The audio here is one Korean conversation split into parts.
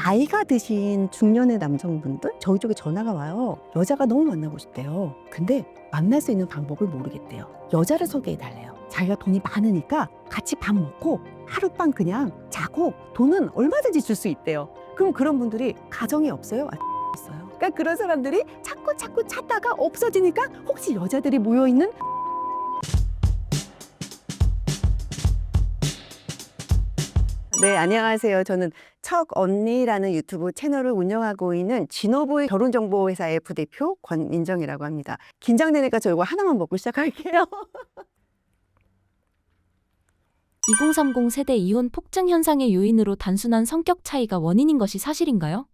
나이가 드신 중년의 남성분들 저희 쪽에 전화가 와요. 여자가 너무 만나고 싶대요. 근데 만날 수 있는 방법을 모르겠대요. 여자를 소개해 달래요. 자기가 돈이 많으니까 같이 밥 먹고 하룻밤 그냥 자고 돈은 얼마든지 줄 수 있대요. 그럼 그런 분들이 가정이 없어요? 있어요. 그러니까 그런 사람들이 자꾸 찾다가 없어지니까 혹시 여자들이 모여 있는 네, 안녕하세요. 저는 척 언니라는 유튜브 채널을 운영하고 있는 진호부의 결혼정보회사의 부대표 권민정이라고 합니다. 긴장되니까 저 이거 하나만 먹고 시작할게요. 2030 세대 이혼 폭증 현상의 요인으로 단순한 성격 차이가 원인인 것이 사실인가요?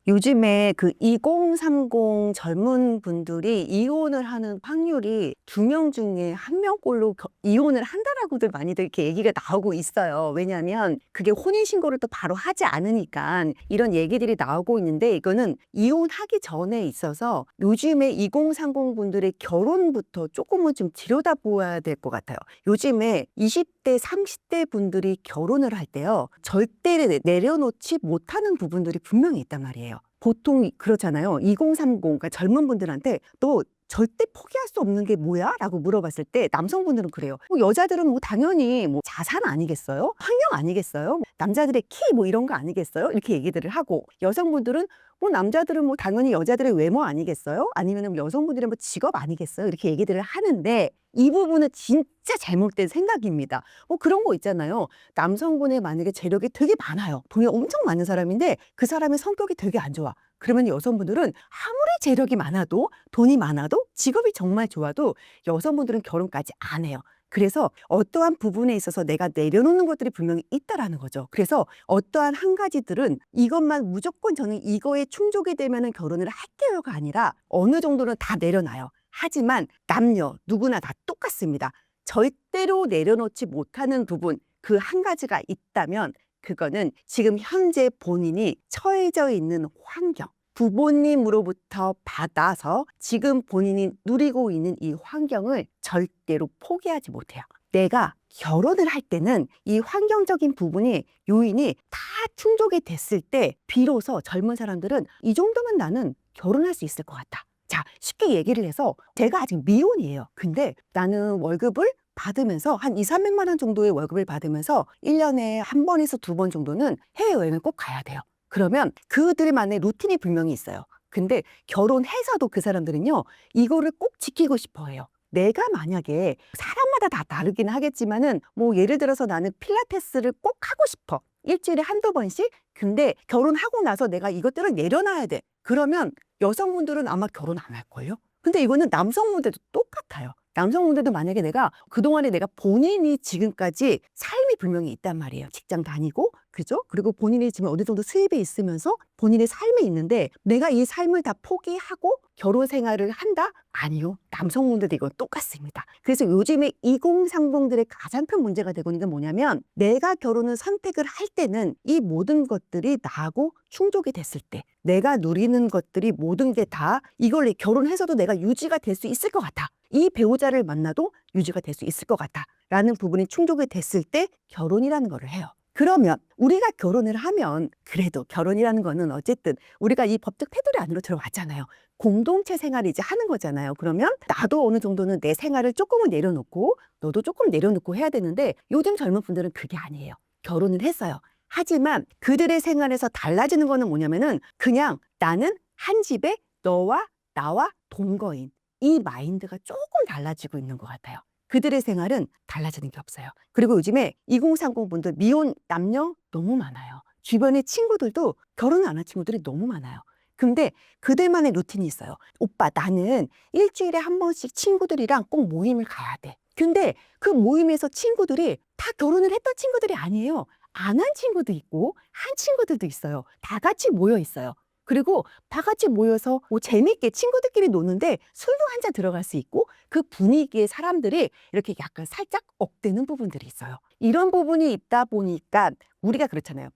요즘에 그 2030 젊은 분들이 이혼을 하는 확률이 2명 중에 1명꼴로 이혼을 한다라고들 많이들 이렇게 얘기가 나오고 있어요. 왜냐하면 그게 혼인신고를 또 바로 하지 않으니까 이런 얘기들이 나오고 있는데, 이거는 이혼하기 전에 있어서 요즘에 2030 분들의 결혼부터 조금은 좀 들여다보아야 될 것 같아요. 요즘에 20대, 30대 분들이 결혼을 할 때요, 절대 내려놓지 못하는 부분들이 분명히 있단 말이에요. 보통 그렇잖아요. 2030, 그러니까 젊은 분들한테 너 절대 포기할 수 없는 게 뭐야? 라고 물어봤을 때 남성분들은 그래요. 여자들은 당연히 자산 아니겠어요? 환경 아니겠어요? 남자들의 키 이런 거 아니겠어요? 이렇게 얘기들을 하고, 여성분들은 남자들은 당연히 여자들의 외모 아니겠어요? 아니면 여성분들의 직업 아니겠어요? 이렇게 얘기들을 하는데, 이 부분은 진짜 잘못된 생각입니다. 그런 거 있잖아요. 남성분의 만약에 재력이 되게 많아요. 돈이 엄청 많은 사람인데 그 사람의 성격이 되게 안 좋아. 그러면 여성분들은 아무리 재력이 많아도, 돈이 많아도, 직업이 정말 좋아도 여성분들은 결혼까지 안 해요. 그래서 어떠한 부분에 있어서 내가 내려놓는 것들이 분명히 있다라는 거죠. 그래서 어떠한 한 가지들은 이것만 무조건 저는 이거에 충족이 되면은 결혼을 할게요가 아니라 어느 정도는 다 내려놔요. 하지만 남녀 누구나 다 똑같습니다. 절대로 내려놓지 못하는 부분, 그 한 가지가 있다면 그거는 지금 현재 본인이 처해져 있는 환경, 부모님으로부터 받아서 지금 본인이 누리고 있는 이 환경을 절대로 포기하지 못해요. 내가 결혼을 할 때는 이 환경적인 부분이, 요인이 다 충족이 됐을 때 비로소 젊은 사람들은 이 정도면 나는 결혼할 수 있을 것 같다. 자, 쉽게 얘기를 해서 제가 아직 미혼이에요. 근데 나는 월급을 받으면서 한 2, 300만 원 정도의 월급을 받으면서 1년에 한 번에서 2번 정도는 해외여행을 꼭 가야 돼요. 그러면 그들만의 루틴이 분명히 있어요. 근데 결혼해서도 그 사람들은요, 이거를 꼭 지키고 싶어 해요. 내가 만약에 사람마다 다 다르긴 하겠지만은 예를 들어서 나는 필라테스를 꼭 하고 싶어. 일주일에 한두 번씩. 근데 결혼하고 나서 내가 이것들을 내려놔야 돼. 그러면 여성분들은 아마 결혼 안 할걸요? 근데 이거는 남성분들도 똑같아요. 남성분들도 만약에 그동안에 내가 본인이 지금까지 삶이 분명히 있단 말이에요. 직장 다니고, 그죠? 그리고 본인이 지금 어느 정도 수입이 있으면서 본인의 삶이 있는데 내가 이 삶을 다 포기하고 결혼 생활을 한다? 아니요. 남성분들도 이건 똑같습니다. 그래서 요즘에 2030들의 가장 큰 문제가 되고 있는 게 뭐냐면, 내가 결혼을 선택을 할 때는 이 모든 것들이 나하고 충족이 됐을 때, 내가 누리는 것들이 모든 게 다 이걸 결혼해서도 내가 유지가 될 수 있을 것 같아. 이 배우자를 만나도 유지가 될 수 있을 것 같아. 라는 부분이 충족이 됐을 때 결혼이라는 거를 해요. 그러면 우리가 결혼을 하면, 그래도 결혼이라는 거는 어쨌든 우리가 이 법적 테두리 안으로 들어왔잖아요. 공동체 생활을 이제 하는 거잖아요. 그러면 나도 어느 정도는 내 생활을 조금은 내려놓고 너도 조금 내려놓고 해야 되는데, 요즘 젊은 분들은 그게 아니에요. 결혼을 했어요. 하지만 그들의 생활에서 달라지는 거는 뭐냐면은, 그냥 나는 한 집에 너와 나와 동거인, 이 마인드가 조금 달라지고 있는 것 같아요. 그들의 생활은 달라지는 게 없어요. 그리고 요즘에 2030 분들 미혼 남녀 너무 많아요. 주변에 친구들도 결혼 안 한 친구들이 너무 많아요. 근데 그들만의 루틴이 있어요. 오빠, 나는 일주일에 한 번씩 친구들이랑 꼭 모임을 가야 돼. 근데 그 모임에서 친구들이 다 결혼을 했던 친구들이 아니에요. 안 한 친구도 있고 한 친구들도 있어요. 다 같이 모여 있어요. 그리고 다 같이 모여서 재밌게 친구들끼리 노는데 술도 한 잔 들어갈 수 있고, 그 분위기에 사람들이 이렇게 약간 살짝 억대는 부분들이 있어요. 이런 부분이 있다 보니까 우리가 그렇잖아요.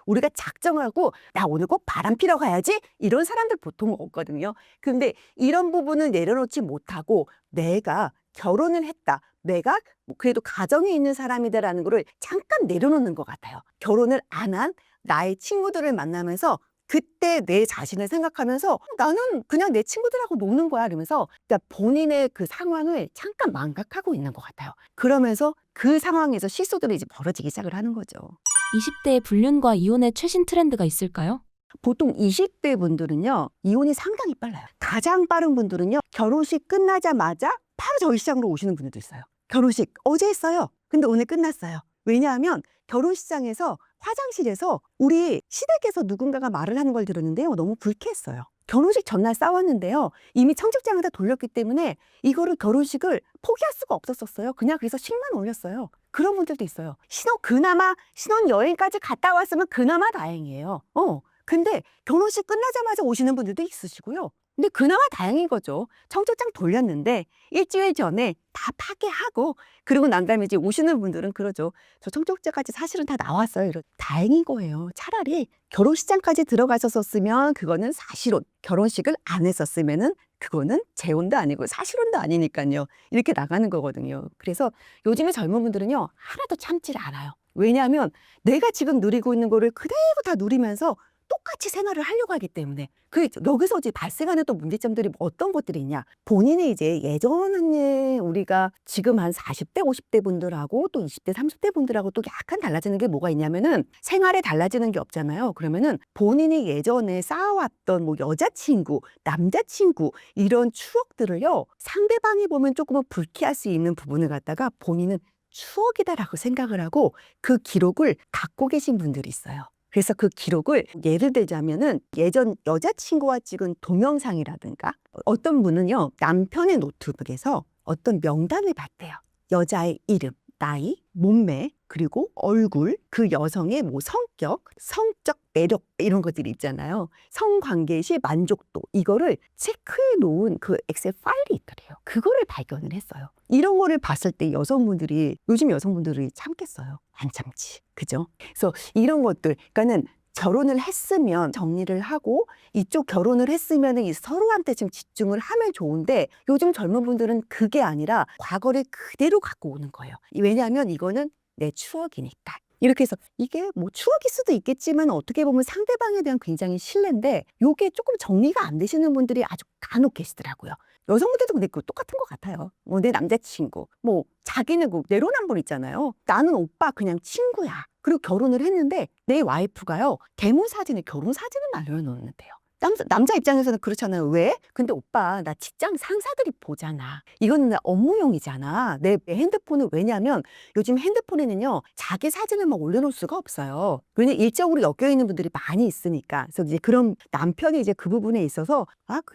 우리가 작정하고 나 오늘 꼭 바람 피러 가야지, 이런 사람들 보통 없거든요. 근데 이런 부분을 내려놓지 못하고 내가 결혼을 했다, 내가 그래도 가정에 있는 사람이다라는 거를 잠깐 내려놓는 것 같아요. 결혼을 안 한 나의 친구들을 만나면서 그때 내 자신을 생각하면서 나는 그냥 내 친구들하고 노는 거야 이러면서 그러니까 본인의 그 상황을 잠깐 망각하고 있는 것 같아요. 그러면서 그 상황에서 실수들이 이제 벌어지기 시작을 하는 거죠. 20대의 불륜과 이혼의 최신 트렌드가 있을까요? 보통 20대 분들은요, 이혼이 상당히 빨라요. 가장 빠른 분들은요, 결혼식 끝나자마자 바로 저희 시장으로 오시는 분들도 있어요. 결혼식 어제 했어요. 근데 오늘 끝났어요. 왜냐하면 결혼식장에서 화장실에서 우리 시댁에서 누군가가 말을 하는 걸 들었는데요. 너무 불쾌했어요. 결혼식 전날 싸웠는데요. 이미 청첩장을 다 돌렸기 때문에 이거를 결혼식을 포기할 수가 없었어요. 그냥 그래서 식만 올렸어요. 그런 분들도 있어요. 그나마 신혼여행까지 갔다 왔으면 그나마 다행이에요. 근데 결혼식 끝나자마자 오시는 분들도 있으시고요. 근데 그나마 다행인 거죠. 청첩장 돌렸는데 일주일 전에 다 파괴하고 그리고 난 다음에 이제 오시는 분들은 그러죠. 저 청첩장까지 사실은 다 나왔어요. 다행인 거예요. 차라리 결혼식장까지 들어가셨었으면 그거는 사실혼. 결혼식을 안 했었으면은 그거는 재혼도 아니고 사실혼도 아니니까요. 이렇게 나가는 거거든요. 그래서 요즘에 젊은 분들은요. 하나도 참질 않아요. 왜냐하면 내가 지금 누리고 있는 거를 그대로 다 누리면서 똑같이 생활을 하려고 하기 때문에 여기서 이제 발생하는 또 문제점들이 어떤 것들이 있냐. 본인이 이제 예전에 우리가 지금 한 40대, 50대 분들하고 또 20대, 30대 분들하고 또 약간 달라지는 게 뭐가 있냐면은 생활에 달라지는 게 없잖아요. 그러면은 본인이 예전에 쌓아왔던 뭐 여자친구, 남자친구 이런 추억들을요. 상대방이 보면 조금은 불쾌할 수 있는 부분을 갖다가 본인은 추억이다라고 생각을 하고 그 기록을 갖고 계신 분들이 있어요. 그래서 그 기록을 예를 들자면은 예전 여자친구와 찍은 동영상이라든가 어떤 분은요 남편의 노트북에서 어떤 명단을 봤대요. 여자의 이름, 나이, 몸매, 그리고 얼굴, 그 여성의 뭐 성격, 성적 매력 이런 것들이 있잖아요. 성관계 시 만족도 이거를 체크해 놓은 그 엑셀 파일이 있더래요. 그거를 발견을 했어요. 이런 거를 봤을 때 요즘 여성분들이 참겠어요? 안 참지. 그죠? 그래서 이런 것들, 그러니까는 결혼을 했으면 정리를 하고 이쪽 결혼을 했으면 서로한테 좀 집중을 하면 좋은데 요즘 젊은 분들은 그게 아니라 과거를 그대로 갖고 오는 거예요. 왜냐하면 이거는 내 추억이니까. 이렇게 해서 이게 뭐 추억일 수도 있겠지만 어떻게 보면 상대방에 대한 굉장히 신뢰인데 요게 조금 정리가 안 되시는 분들이 아주 간혹 계시더라고요. 여성분들도 근데 그거 똑같은 것 같아요. 내 남자친구, 뭐 자기는 그 내로남불 있잖아요. 나는 오빠 그냥 친구야. 그리고 결혼을 했는데 내 와이프가요 결혼 사진을 날려놓는데요. 남자 입장에서는 그렇잖아요. 왜? 근데 오빠 나 직장 상사들이 보잖아. 이거는 업무용이잖아. 내 핸드폰은 왜냐하면 요즘 핸드폰에는요 자기 사진을 막 올려놓을 수가 없어요. 왜냐면 일적으로 엮여 있는 분들이 많이 있으니까. 그래서 이제 그런 남편이 이제 그 부분에 있어서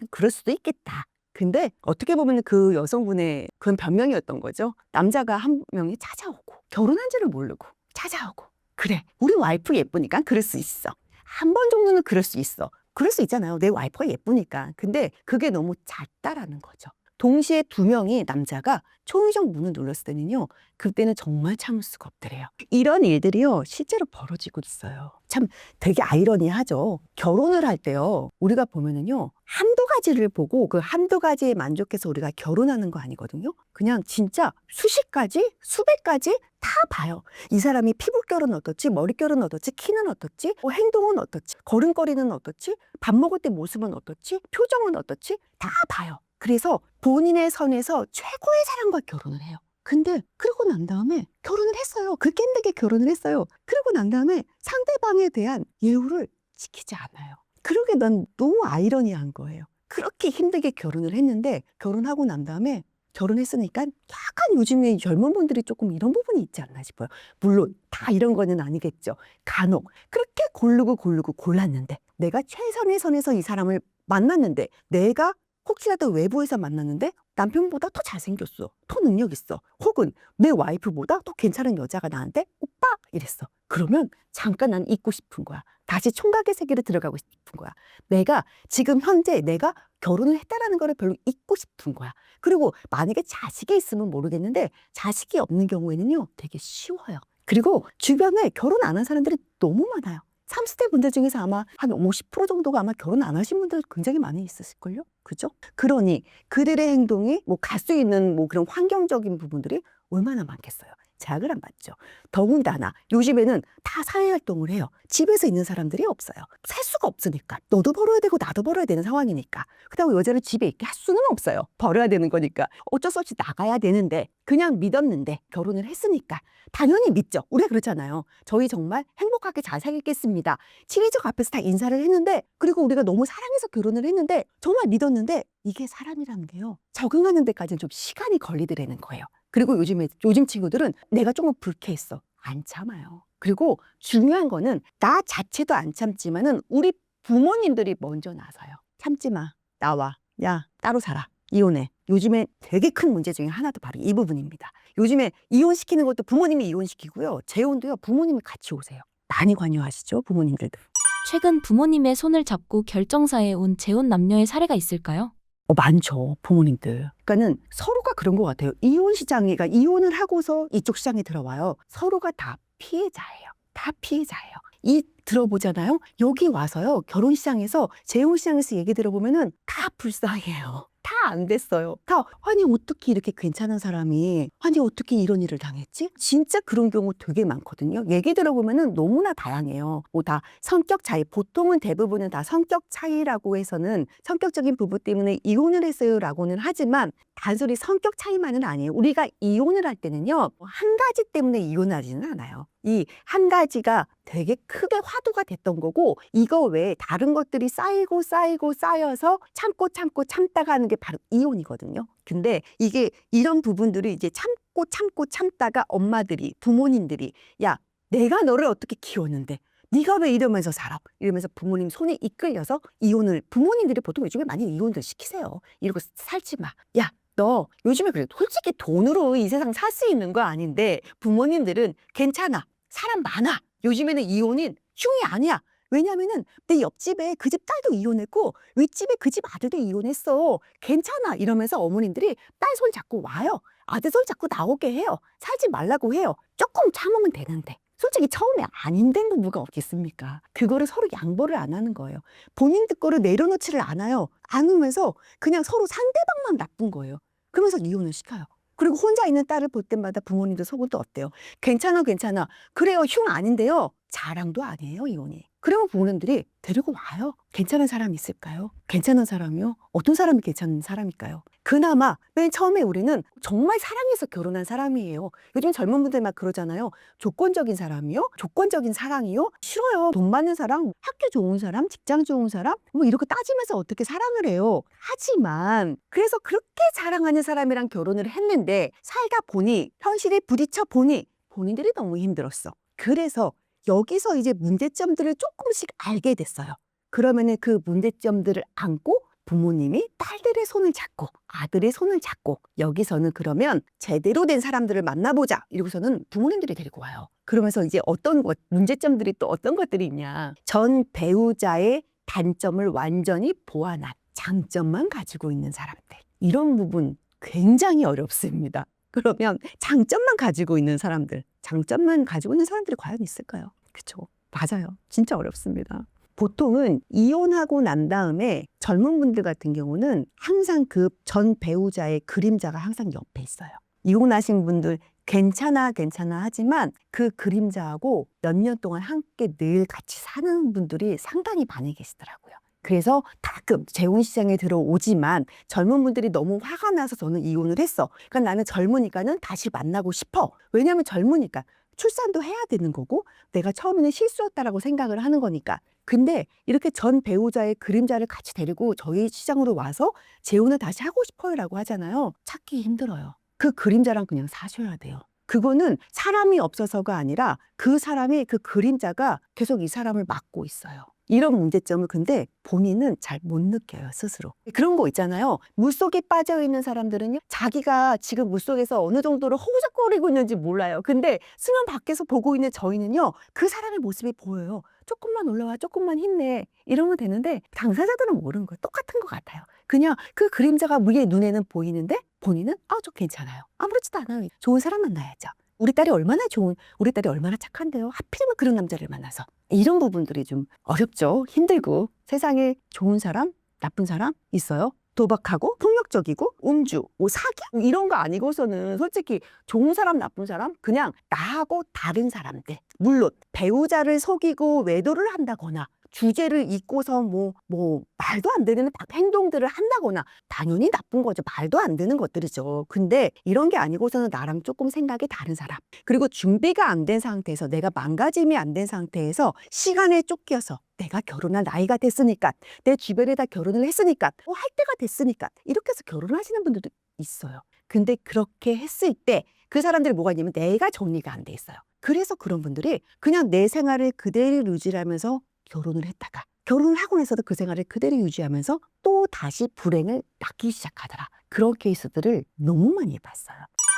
그럴 수도 있겠다. 근데 어떻게 보면 그 여성분의 그런 변명이었던 거죠. 남자가 한 명이 찾아오고 결혼한 줄을 모르고 찾아오고 그래 우리 와이프 예쁘니까 그럴 수 있어. 한 번 정도는 그럴 수 있어. 그럴 수 있잖아요. 내 와이프가 예쁘니까. 근데 그게 너무 작다라는 거죠. 동시에 두 명이 남자가 초의적 문을 눌렀을 때는요. 그때는 정말 참을 수가 없더래요. 이런 일들이요. 실제로 벌어지고 있어요. 참 되게 아이러니하죠. 결혼을 할 때요. 우리가 보면은요. 한두 가지를 보고 그 한두 가지에 만족해서 우리가 결혼하는 거 아니거든요. 그냥 진짜 수십 가지, 수백 가지 다 봐요. 이 사람이 피부결은 어떻지, 머릿결은 어떻지, 키는 어떻지, 행동은 어떻지, 걸음걸이는 어떻지, 밥 먹을 때 모습은 어떻지, 표정은 어떻지 다 봐요. 그래서 본인의 선에서 최고의 사람과 결혼을 해요. 근데 그러고 난 다음에 결혼을 했어요. 그렇게 힘들게 결혼을 했어요. 그러고 난 다음에 상대방에 대한 예우를 지키지 않아요. 그러게 난 너무 아이러니한 거예요. 그렇게 힘들게 결혼을 했는데 결혼하고 난 다음에 결혼했으니까 약간 요즘에 젊은 분들이 조금 이런 부분이 있지 않나 싶어요. 물론 다 이런 거는 아니겠죠. 간혹 그렇게 고르고 골랐는데 내가 최선의 선에서 이 사람을 만났는데 내가 혹시라도 외부에서 만났는데 남편보다 더 잘생겼어. 더 능력 있어. 혹은 내 와이프보다 더 괜찮은 여자가 나한테 오빠 이랬어. 그러면 잠깐 난 잊고 싶은 거야. 다시 총각의 세계로 들어가고 싶은 거야. 내가 지금 현재 내가 결혼을 했다라는 거를 별로 잊고 싶은 거야. 그리고 만약에 자식이 있으면 모르겠는데 자식이 없는 경우에는요 되게 쉬워요. 그리고 주변에 결혼 안 한 사람들이 너무 많아요. 30대 분들 중에서 아마 한 50% 정도가 아마 결혼 안 하신 분들 굉장히 많이 있으실걸요? 그죠? 그러니 그들의 행동이 뭐 갈 수 있는 뭐 그런 환경적인 부분들이 얼마나 많겠어요. 자극을 안 받죠. 더군다나 요즘에는 다 사회활동을 해요. 집에서 있는 사람들이 없어요. 살 수가 없으니까. 너도 벌어야 되고 나도 벌어야 되는 상황이니까. 그렇다고 여자를 집에 있게 할 수는 없어요. 벌어야 되는 거니까. 어쩔 수 없이 나가야 되는데 그냥 믿었는데 결혼을 했으니까 당연히 믿죠. 우리가 그렇잖아요. 저희 정말 행복하게 잘 살겠습니다. 친해적 앞에서 다 인사를 했는데 그리고 우리가 너무 사랑해서 결혼을 했는데 정말 믿었는데 이게 사람이라는 게요. 적응하는 데까지는 좀 시간이 걸리더라는 거예요. 그리고 요즘 친구들은 내가 조금 불쾌했어. 안 참아요. 그리고 중요한 거는 나 자체도 안 참지만은 우리 부모님들이 먼저 나서요. 참지 마. 나와. 야, 따로 살아. 이혼해. 요즘에 되게 큰 문제 중에 하나도 바로 이 부분입니다. 요즘에 이혼시키는 것도 부모님이 이혼시키고요. 재혼도요. 부모님이 같이 오세요. 많이 관여하시죠, 부모님들도. 최근 부모님의 손을 잡고 결정사에 온 재혼 남녀의 사례가 있을까요? 많죠, 부모님들. 그러니까는 서로가 그런 것 같아요. 이혼 시장에, 그러니까 이혼을 하고서 이쪽 시장에 들어와요. 서로가 다 피해자예요. 다 피해자예요. 들어보잖아요. 여기 와서요, 결혼 시장에서, 재혼 시장에서 얘기 들어보면은 다 불쌍해요. 다 안 됐어요. 아니, 어떻게 이렇게 괜찮은 사람이, 아니, 어떻게 이런 일을 당했지? 진짜 그런 경우 되게 많거든요. 얘기 들어보면은 너무나 다양해요. 다 성격 차이, 보통은 대부분은 다 성격 차이라고 해서는 성격적인 부분 때문에 이혼을 했어요라고는 하지만 단순히 성격 차이만은 아니에요. 우리가 이혼을 할 때는요, 한 가지 때문에 이혼하지는 않아요. 이 한 가지가 되게 크게 화두가 됐던 거고 이거 외에 다른 것들이 쌓여서 참다가 하는 게 바로 이혼이거든요. 근데 이게 이런 부분들을 이제 참다가 엄마들이, 부모님들이 야, 내가 너를 어떻게 키웠는데 네가 왜 이러면서 살아? 이러면서 부모님 손에 이끌려서 이혼을, 부모님들이 보통 요즘에 많이 이혼들 시키세요. 이러고 살지 마. 야, 너 요즘에 그래 솔직히 돈으로 이 세상 살 수 있는 거 아닌데 부모님들은 괜찮아. 사람 많아. 요즘에는 이혼은 흉이 아니야. 왜냐면은 내 옆집에 그 집 딸도 이혼했고 윗집에 그 집 아들도 이혼했어. 괜찮아. 이러면서 어머님들이 딸 손 잡고 와요. 아들 손 잡고 나오게 해요. 살지 말라고 해요. 조금 참으면 되는데. 솔직히 처음에 안 힘든 부부가 어딨습니까? 그거를 서로 양보를 안 하는 거예요. 본인들 거를 내려놓지를 않아요. 않으면서 그냥 서로 상대방만 나쁜 거예요. 그러면서 이혼을 시켜요. 그리고 혼자 있는 딸을 볼 때마다 부모님들 속은 또 어때요? 괜찮아, 괜찮아. 그래요, 흉 아닌데요. 자랑도 아니에요, 이혼이. 그러면 부모님들이 데리고 와요. 괜찮은 사람이 있을까요? 괜찮은 사람이요? 어떤 사람이 괜찮은 사람일까요? 그나마 맨 처음에 우리는 정말 사랑해서 결혼한 사람이에요. 요즘 젊은 분들 막 그러잖아요. 조건적인 사람이요? 조건적인 사랑이요? 싫어요. 돈 많은 사람, 학교 좋은 사람, 직장 좋은 사람, 뭐 이렇게 따지면서 어떻게 사랑을 해요. 하지만 그래서 그렇게 사랑하는 사람이랑 결혼을 했는데 살다 보니 현실에 부딪혀 보니 본인들이 너무 힘들었어. 그래서 여기서 이제 문제점들을 조금씩 알게 됐어요. 그러면은 그 문제점들을 안고 부모님이 딸들의 손을 잡고 아들의 손을 잡고 여기서는 그러면 제대로 된 사람들을 만나보자 이러고서는 부모님들이 데리고 와요. 그러면서 이제 문제점들이 또 어떤 것들이 있냐. 전 배우자의 단점을 완전히 보완한 장점만 가지고 있는 사람들. 이런 부분 굉장히 어렵습니다. 그러면 장점만 가지고 있는 사람들이 과연 있을까요? 그렇죠. 맞아요. 진짜 어렵습니다. 보통은 이혼하고 난 다음에 젊은 분들 같은 경우는 항상 그 전 배우자의 그림자가 항상 옆에 있어요. 이혼하신 분들 괜찮아 하지만 그 그림자하고 몇 년 동안 함께 늘 같이 사는 분들이 상당히 많이 계시더라고요. 그래서 가끔 재혼 시장에 들어오지만 젊은 분들이 너무 화가 나서 저는 이혼을 했어. 그러니까 나는 젊으니까는 다시 만나고 싶어. 왜냐하면 젊으니까 출산도 해야 되는 거고 내가 처음에는 실수였다라고 생각을 하는 거니까. 근데 이렇게 전 배우자의 그림자를 같이 데리고 저희 시장으로 와서 재혼을 다시 하고 싶어요라고 하잖아요. 찾기 힘들어요. 그 그림자랑 그냥 사셔야 돼요. 그거는 사람이 없어서가 아니라 그 사람이 그 그림자가 계속 이 사람을 막고 있어요. 이런 문제점을 근데 본인은 잘 못 느껴요, 스스로. 그런 거 있잖아요. 물속에 빠져있는 사람들은요, 자기가 지금 물속에서 어느 정도로 허우적거리고 있는지 몰라요. 근데 수면 밖에서 보고 있는 저희는요, 그 사람의 모습이 보여요. 조금만 올라와, 조금만 힘내. 이러면 되는데 당사자들은 모르는 거예요. 똑같은 것 같아요. 그냥 그 그림자가 위에 눈에는 보이는데 본인은 저 괜찮아요. 아무렇지도 않아요. 좋은 사람 만나야죠. 우리 딸이 얼마나 착한데요. 하필이면 그런 남자를 만나서. 이런 부분들이 좀 어렵죠. 힘들고. 세상에 좋은 사람, 나쁜 사람 있어요. 도박하고 폭력적 폭력적이고 음주, 뭐 사기 이런 거 아니고서는 솔직히 좋은 사람 나쁜 사람 그냥 나하고 다른 사람들. 물론 배우자를 속이고 외도를 한다거나 주제를 잊고서 뭐 말도 안 되는 행동들을 한다거나 당연히 나쁜 거죠. 말도 안 되는 것들이죠. 근데 이런 게 아니고서는 나랑 조금 생각이 다른 사람. 그리고 준비가 안 된 상태에서 내가 망가짐이 안 된 상태에서 시간에 쫓겨서 내가 결혼할 나이가 됐으니까 내 주변에 다 결혼을 했으니까 할 때가 됐으니까 이렇게 해서 결혼을 하시는 분들도 있어요. 근데 그렇게 했을 때 그 사람들이 뭐가 있냐면 내가 정리가 안 돼 있어요. 그래서 그런 분들이 그냥 내 생활을 그대로 유지하면서 결혼을 했다가 결혼을 하고 나서도 그 생활을 그대로 유지하면서 또 다시 불행을 낳기 시작하더라. 그런 케이스들을 너무 많이 봤어요.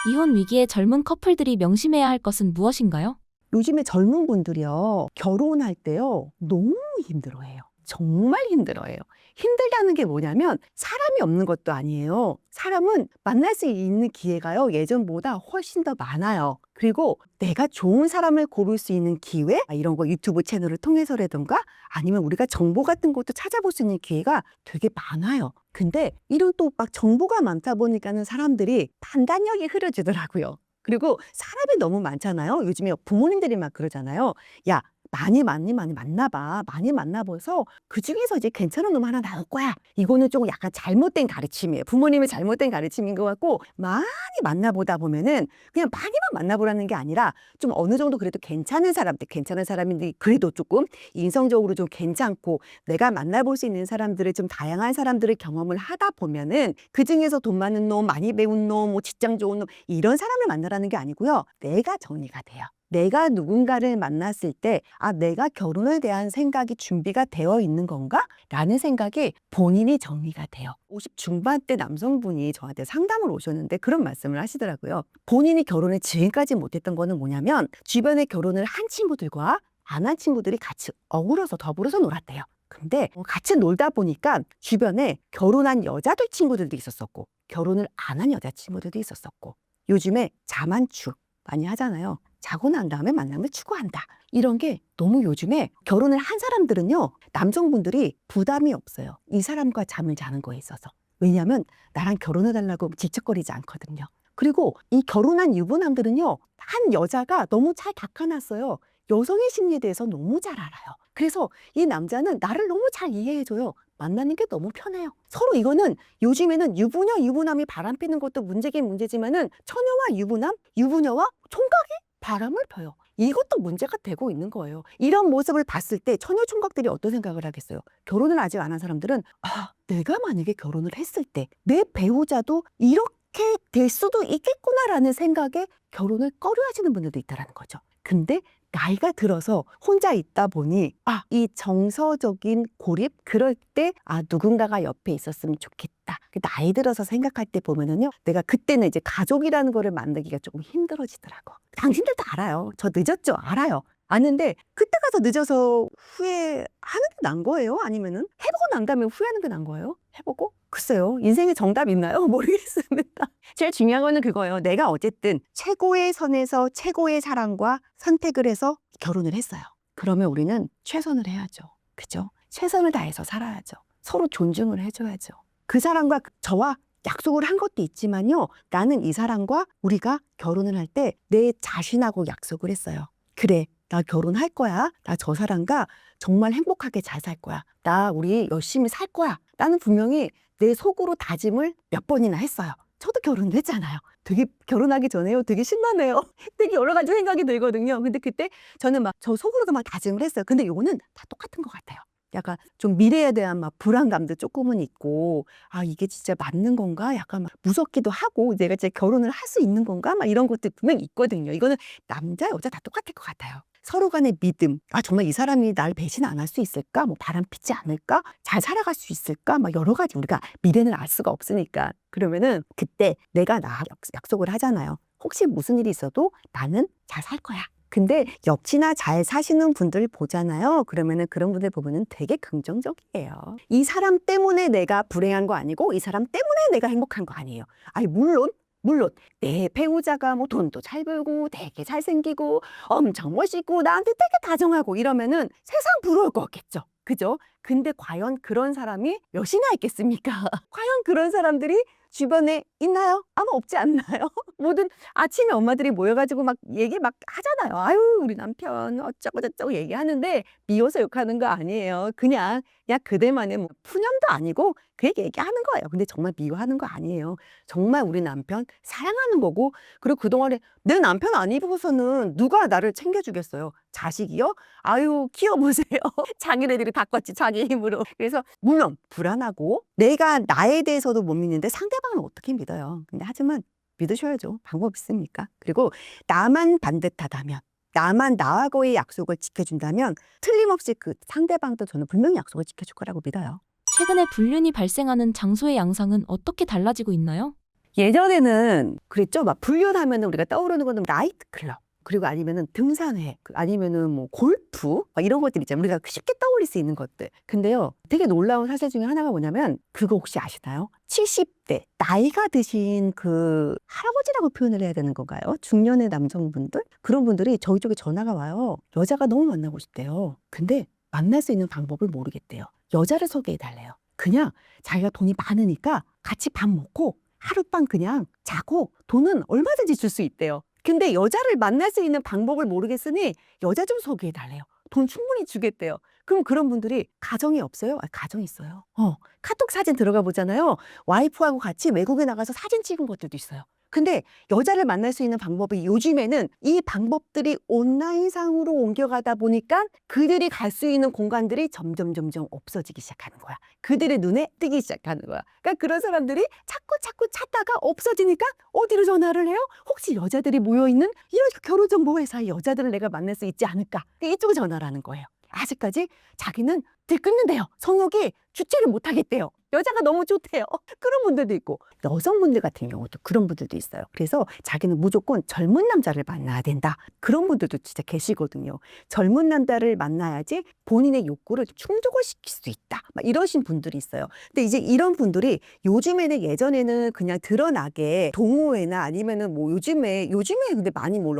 이혼 위기에 젊은 커플들이 명심해야 할 것은 무엇인가요? 요즘에 젊은 분들이요, 결혼할 때요, 너무 힘들어해요. 정말 힘들어해요. 힘들다는 게 뭐냐면 사람이 없는 것도 아니에요. 사람은 만날 수 있는 기회가요, 예전보다 훨씬 더 많아요. 그리고 내가 좋은 사람을 고를 수 있는 기회? 이런 거 유튜브 채널을 통해서라든가 아니면 우리가 정보 같은 것도 찾아볼 수 있는 기회가 되게 많아요. 근데 이런 또 막 정보가 많다 보니까는 사람들이 판단력이 흐려지더라고요. 그리고 사람이 너무 많잖아요. 요즘에 부모님들이 막 그러잖아요. 야, 많이 만나봐. 많이 만나봐서 그중에서 이제 괜찮은 놈 하나 나올 거야. 이거는 조금 약간 잘못된 가르침이에요. 부모님의 잘못된 가르침인 것 같고 많이 만나보다 보면은 그냥 많이만 만나보라는 게 아니라 좀 어느 정도 그래도 괜찮은 사람인데 그래도 조금 인성적으로 좀 괜찮고 내가 만나볼 수 있는 사람들을 좀 다양한 사람들을 경험을 하다 보면은 그중에서 돈 많은 놈, 많이 배운 놈, 뭐 직장 좋은 놈 이런 사람을 만나라는 게 아니고요. 내가 정리가 돼요. 내가 누군가를 만났을 때, 내가 결혼에 대한 생각이 준비가 되어 있는 건가? 라는 생각이 본인이 정리가 돼요. 50 중반대 남성분이 저한테 상담을 오셨는데 그런 말씀을 하시더라고요. 본인이 결혼을 지금까지 못했던 거는 뭐냐면 주변에 결혼을 한 친구들과 안 한 친구들이 같이 더불어서 놀았대요. 근데 같이 놀다 보니까 주변에 결혼한 여자들 친구들도 있었었고 결혼을 안 한 여자 친구들도 있었었고 요즘에 자만추 많이 하잖아요. 자고 난 다음에 만남을 추구한다. 이런 게 너무 요즘에 결혼을 한 사람들은요. 남성분들이 부담이 없어요. 이 사람과 잠을 자는 거에 있어서. 왜냐하면 나랑 결혼해달라고 질척거리지 않거든요. 그리고 이 결혼한 유부남들은요. 한 여자가 너무 잘 닦아놨어요. 여성의 심리에 대해서 너무 잘 알아요. 그래서 이 남자는 나를 너무 잘 이해해줘요. 만나는 게 너무 편해요. 서로 이거는 요즘에는 유부녀, 유부남이 바람 피는 것도 문제긴 문제지만은 처녀와 유부남, 유부녀와 총각이 바람을 펴요. 이것도 문제가 되고 있는 거예요. 이런 모습을 봤을 때 처녀 총각들이 어떤 생각을 하겠어요? 결혼을 아직 안 한 사람들은 내가 만약에 결혼을 했을 때 내 배우자도 이렇게 될 수도 있겠구나라는 생각에 결혼을 꺼려하시는 분들도 있다는 거죠. 근데 나이가 들어서 혼자 있다 보니 이 정서적인 고립 그럴 때 누군가가 옆에 있었으면 좋겠다. 나이 들어서 생각할 때 보면은요. 내가 그때는 이제 가족이라는 거를 만들기가 조금 힘들어지더라고. 당신들도 알아요. 저 늦었죠? 알아요. 아는데 그때 가서 늦어서 후회하는 게 난 거예요? 아니면은 해보고 난 다음에 후회하는 게 난 거예요? 해보고? 글쎄요. 인생에 정답 있나요? 모르겠습니다. 제일 중요한 거는 그거예요. 내가 어쨌든 최고의 선에서 최고의 사랑과 선택을 해서 결혼을 했어요. 그러면 우리는 최선을 해야죠. 그죠? 최선을 다해서 살아야죠. 서로 존중을 해줘야죠. 그 사람과 저와 약속을 한 것도 있지만요. 나는 이 사람과 우리가 결혼을 할 때 내 자신하고 약속을 했어요. 그래, 나 결혼할 거야. 나 저 사람과 정말 행복하게 잘 살 거야. 우리 열심히 살 거야. 나는 분명히 내 속으로 다짐을 몇 번이나 했어요. 저도 결혼을 했잖아요. 되게 결혼하기 전에요. 되게 신나네요. 되게 여러 가지 생각이 들거든요. 근데 그때 저는 저 속으로도 다짐을 했어요. 근데 요거는 다 똑같은 것 같아요. 약간 좀 미래에 대한 불안감도 조금은 있고 이게 진짜 맞는 건가? 약간 무섭기도 하고 내가 진짜 결혼을 할 수 있는 건가? 이런 것도 분명히 있거든요. 이거는 남자 여자 다 똑같을 것 같아요. 서로 간의 믿음. 정말 이 사람이 날 배신 안 할 수 있을까? 바람 피지 않을까? 잘 살아갈 수 있을까? 여러 가지 우리가 미래는 알 수가 없으니까. 그러면은 그때 내가 약속을 하잖아요. 혹시 무슨 일이 있어도 나는 잘 살 거야. 근데 역시나 잘 사시는 분들 보잖아요. 그러면은 그런 분들 보면은 되게 긍정적이에요. 이 사람 때문에 내가 불행한 거 아니고 이 사람 때문에 내가 행복한 거 아니에요. 물론 내 배우자가 돈도 잘 벌고 되게 잘생기고 엄청 멋있고 나한테 되게 다정하고 이러면은 세상 부러울 것 같겠죠. 그죠? 근데 과연 그런 사람이 몇이나 있겠습니까? 과연 그런 사람들이 주변에 있나요? 아마 없지 않나요? 모든 아침에 엄마들이 모여가지고 막 얘기 막 하잖아요. 아유, 우리 남편 어쩌고 저쩌고 얘기하는데 미워서 욕하는 거 아니에요. 그냥 그들만의 뭐 푸념도 아니고 그 얘기하는 거예요. 근데 정말 미워하는 거 아니에요. 정말 우리 남편 사랑하는 거고, 그리고 그동안에 내 남편 안 입고서는 누가 나를 챙겨주겠어요? 자식이요? 아유, 키워보세요. 자기네들이 다 컸지, 자기 힘으로. 그래서 물론 불안하고 내가 나에 대해서도 못 믿는데 상대방은 어떻게 믿어요? 근데 하지만 믿으셔야죠. 방법 있습니까? 그리고 나만 반듯하다면, 나만 나하고의 약속을 지켜준다면 틀림없이 그 상대방도 저는 분명히 약속을 지켜줄 거라고 믿어요. 최근에 불륜이 발생하는 장소의 양상은 어떻게 달라지고 있나요? 예전에는 그랬죠. 막 불륜하면 우리가 떠오르는 거는 나이트클럽, 그리고 아니면은 등산회, 아니면은 뭐 골프, 막 이런 것들 있잖아요. 우리가 쉽게 떠올릴 수 있는 것들. 근데요, 되게 놀라운 사실 중에 하나가 뭐냐면, 그거 혹시 아시나요? 70대 나이가 드신 그 할아버지라고 표현을 해야 되는 건가요? 중년의 남성분들, 그런 분들이 저희 쪽에 전화가 와요. 여자가 너무 만나고 싶대요. 근데 만날 수 있는 방법을 모르겠대요. 여자를 소개해 달래요. 그냥 자기가 돈이 많으니까 같이 밥 먹고 하룻밤 그냥 자고 돈은 얼마든지 줄 수 있대요. 근데 여자를 만날 수 있는 방법을 모르겠으니 여자 좀 소개해 달래요. 돈 충분히 주겠대요. 그럼 그런 분들이 가정이 없어요? 아, 가정이 있어요. 카톡 사진 들어가 보잖아요. 와이프하고 같이 외국에 나가서 사진 찍은 것들도 있어요. 근데 여자를 만날 수 있는 방법이 요즘에는 이 방법들이 온라인상으로 옮겨가다 보니까 그들이 갈 수 있는 공간들이 점점 없어지기 시작하는 거야. 그들의 눈에 뜨기 시작하는 거야. 그러니까 그런 사람들이 자꾸 찾다가 없어지니까 어디로 전화를 해요? 혹시 여자들이 모여있는 이런 결혼정보회사의 여자들을 내가 만날 수 있지 않을까? 이쪽에 전화를 하는 거예요. 아직까지 자기는 들끓는데요. 성욕이 주체를 못하겠대요. 여자가 너무 좋대요. 그런 분들도 있고, 여성분들 같은 경우도 그런 분들도 있어요. 그래서 자기는 무조건 젊은 남자를 만나야 된다. 그런 분들도 진짜 계시거든요. 젊은 남자를 만나야지 본인의 욕구를 충족을 시킬 수 있다. 막 이러신 분들이 있어요. 근데 이제 이런 분들이 요즘에는, 예전에는 그냥 드러나게 동호회나 아니면은 뭐 요즘에 근데 많이 뭐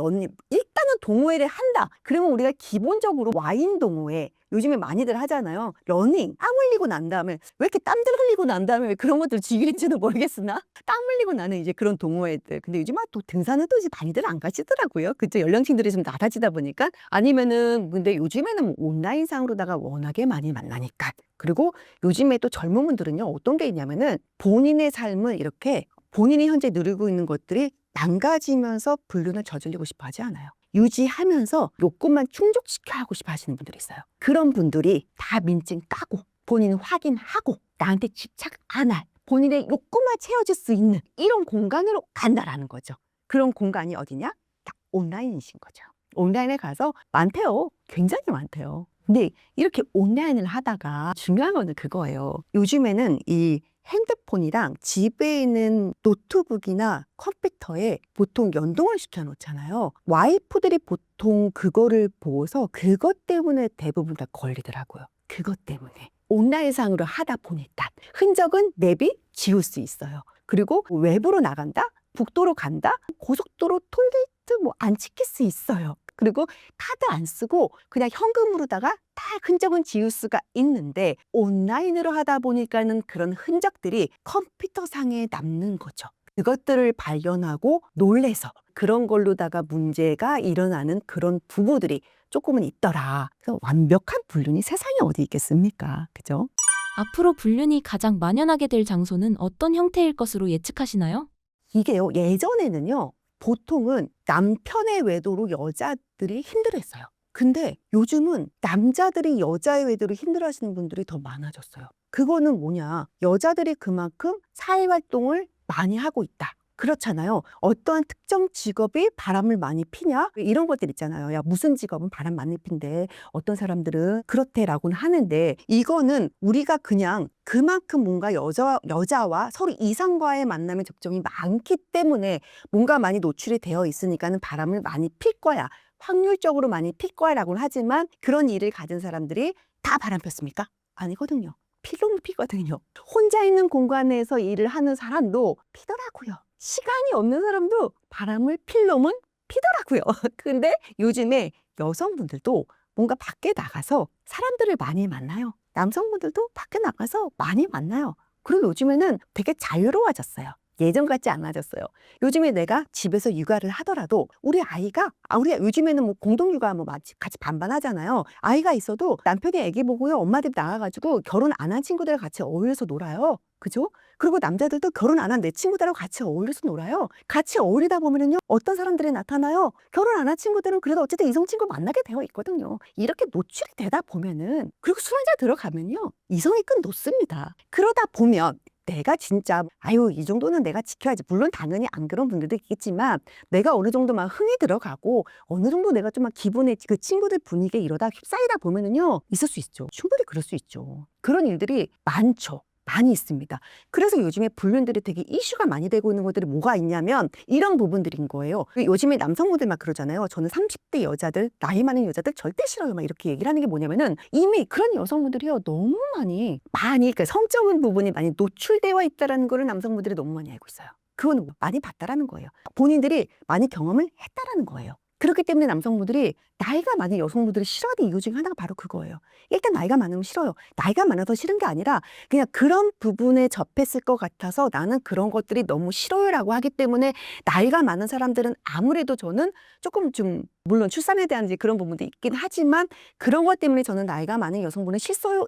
일단은 동호회를 한다. 그러면 우리가 기본적으로 와인 동호회, 요즘에 많이들 하잖아요. 러닝, 땀 흘리고 난 다음에, 왜 이렇게 땀들 흘리고 난 다음에 왜 그런 것들 즐기는지는 모르겠으나 땀 흘리고 나는 이제 그런 동호회들. 근데 요즘 또 등산은 또 이제 많이들 안 가시더라고요. 그죠? 연령층들이 좀 낮아지다 보니까. 아니면은 근데 요즘에는 뭐 온라인상으로다가 워낙에 많이 만나니까. 그리고 요즘에 또 젊은 분들은요, 어떤 게 있냐면은 본인의 삶을 이렇게 본인이 현재 누리고 있는 것들이 망가지면서 불륜을 저지르고 싶어 하지 않아요. 유지하면서 욕구만 충족시켜 하고 싶어 하시는 분들이 있어요. 그런 분들이 다 민증 까고 본인 확인하고 나한테 집착 안 할, 본인의 욕구만 채워줄 수 있는 이런 공간으로 간다라는 거죠. 그런 공간이 어디냐? 다 온라인이신 거죠. 온라인에 가서 많대요. 굉장히 많대요. 근데 이렇게 온라인을 하다가 중요한 거는 그거예요. 요즘에는 이 핸드폰이랑 집에 있는 노트북이나 컴퓨터에 보통 연동을 시켜 놓잖아요. 와이프들이 보통 그거를 보고서 그것 때문에 대부분 다 걸리더라고요. 그것 때문에. 온라인상으로 하다 보니까 흔적은 내비 지울 수 있어요. 그리고 외부로 나간다? 북도로 간다? 고속도로 톨게이트 뭐 안 지킬 수 있어요. 그리고 카드 안 쓰고 그냥 현금으로다가 다 흔적은 지울 수가 있는데, 온라인으로 하다 보니까는 그런 흔적들이 컴퓨터상에 남는 거죠. 그것들을 발견하고 놀래서 그런 걸로다가 문제가 일어나는 그런 부부들이 조금은 있더라. 그래서 완벽한 불륜이 세상에 어디 있겠습니까? 그죠? 앞으로 불륜이 가장 만연하게 될 장소는 어떤 형태일 것으로 예측하시나요? 이게요, 예전에는요, 보통은 남편의 외도로 여자들이 힘들어했어요. 근데 요즘은 남자들이 여자의 외도로 힘들어하시는 분들이 더 많아졌어요. 그거는 뭐냐? 여자들이 그만큼 사회활동을 많이 하고 있다. 그렇잖아요. 어떠한 특정 직업이 바람을 많이 피냐? 이런 것들 있잖아요. 야, 무슨 직업은 바람 많이 핀대. 어떤 사람들은 그렇대라고는 하는데, 이거는 우리가 그냥 그만큼 뭔가 여자와 서로 이성과의 만남의 접점이 많기 때문에 뭔가 많이 노출이 되어 있으니까는 바람을 많이 필 거야. 확률적으로 많이 필 거야라고는 하지만, 그런 일을 가진 사람들이 다 바람 폈습니까? 아니거든요. 필 놈은 피거든요. 혼자 있는 공간에서 일을 하는 사람도 피더라고요. 시간이 없는 사람도 바람을 필 놈은 피더라고요. 근데 요즘에 여성분들도 뭔가 밖에 나가서 사람들을 많이 만나요. 남성분들도 밖에 나가서 많이 만나요. 그리고 요즘에는 되게 자유로워졌어요. 예전 같지 않아졌어요. 요즘에 내가 집에서 육아를 하더라도 우리 우리가 요즘에는 뭐 공동육아 뭐 같이 반반 하잖아요. 아이가 있어도 남편이 애기 보고요. 엄마들이 나가가지고 결혼 안 한 친구들 같이 어울려서 놀아요. 그죠? 그리고 남자들도 결혼 안 한 내 친구들하고 같이 어울려서 놀아요. 같이 어울리다 보면은요, 어떤 사람들이 나타나요? 결혼 안 한 친구들은 그래도 어쨌든 이성 친구 만나게 되어 있거든요. 이렇게 노출이 되다 보면은, 그리고 술 한잔 들어가면요, 이성의 끈 놓습니다. 그러다 보면 내가 진짜 아유 이 정도는 내가 지켜야지. 물론 당연히 안 그런 분들도 있겠지만 내가 어느 정도만 흥이 들어가고 어느 정도 내가 좀 기분에 그 친구들 분위기에 이러다 휩싸이다 보면은요, 있을 수 있죠. 충분히 그럴 수 있죠. 그런 일들이 많죠. 많이 있습니다. 그래서 요즘에 불륜들이 되게 이슈가 많이 되고 있는 것들이 뭐가 있냐면 이런 부분들인 거예요. 요즘에 남성분들 막 그러잖아요. 저는 30대 여자들, 나이 많은 여자들 절대 싫어요. 막 이렇게 얘기를 하는 게 뭐냐면은 이미 그런 여성분들이요. 너무 많이, 그러니까 성적인 부분이 많이 노출되어 있다라는 거를 남성분들이 너무 많이 알고 있어요. 그건 많이 봤다라는 거예요. 본인들이 많이 경험을 했다라는 거예요. 그렇기 때문에 남성분들이 나이가 많은 여성분들을 싫어하는 이유 중에 하나가 바로 그거예요. 일단 나이가 많으면 싫어요. 나이가 많아서 싫은 게 아니라 그냥 그런 부분에 접했을 것 같아서 나는 그런 것들이 너무 싫어요라고 하기 때문에 나이가 많은 사람들은 아무래도 저는 조금 좀 물론 출산에 대한 이제 그런 부분도 있긴 하지만 그런 것 때문에 저는 나이가 많은 여성분은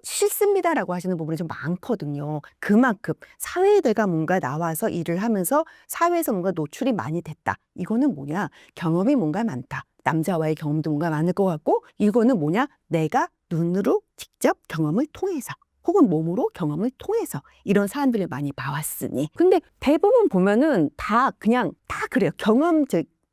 싫습니다라고 하시는 부분이 좀 많거든요. 그만큼 사회에 내가 뭔가 나와서 일을 하면서 사회에서 뭔가 노출이 많이 됐다. 이거는 뭐냐? 경험이 뭔가 많다. 남자와의 경험도 뭔가 많을 것 같고 이거는 뭐냐? 내가 눈으로 직접 경험을 통해서 혹은 몸으로 경험을 통해서 이런 사람들을 많이 봐왔으니. 근데 대부분 보면은 다 그래요.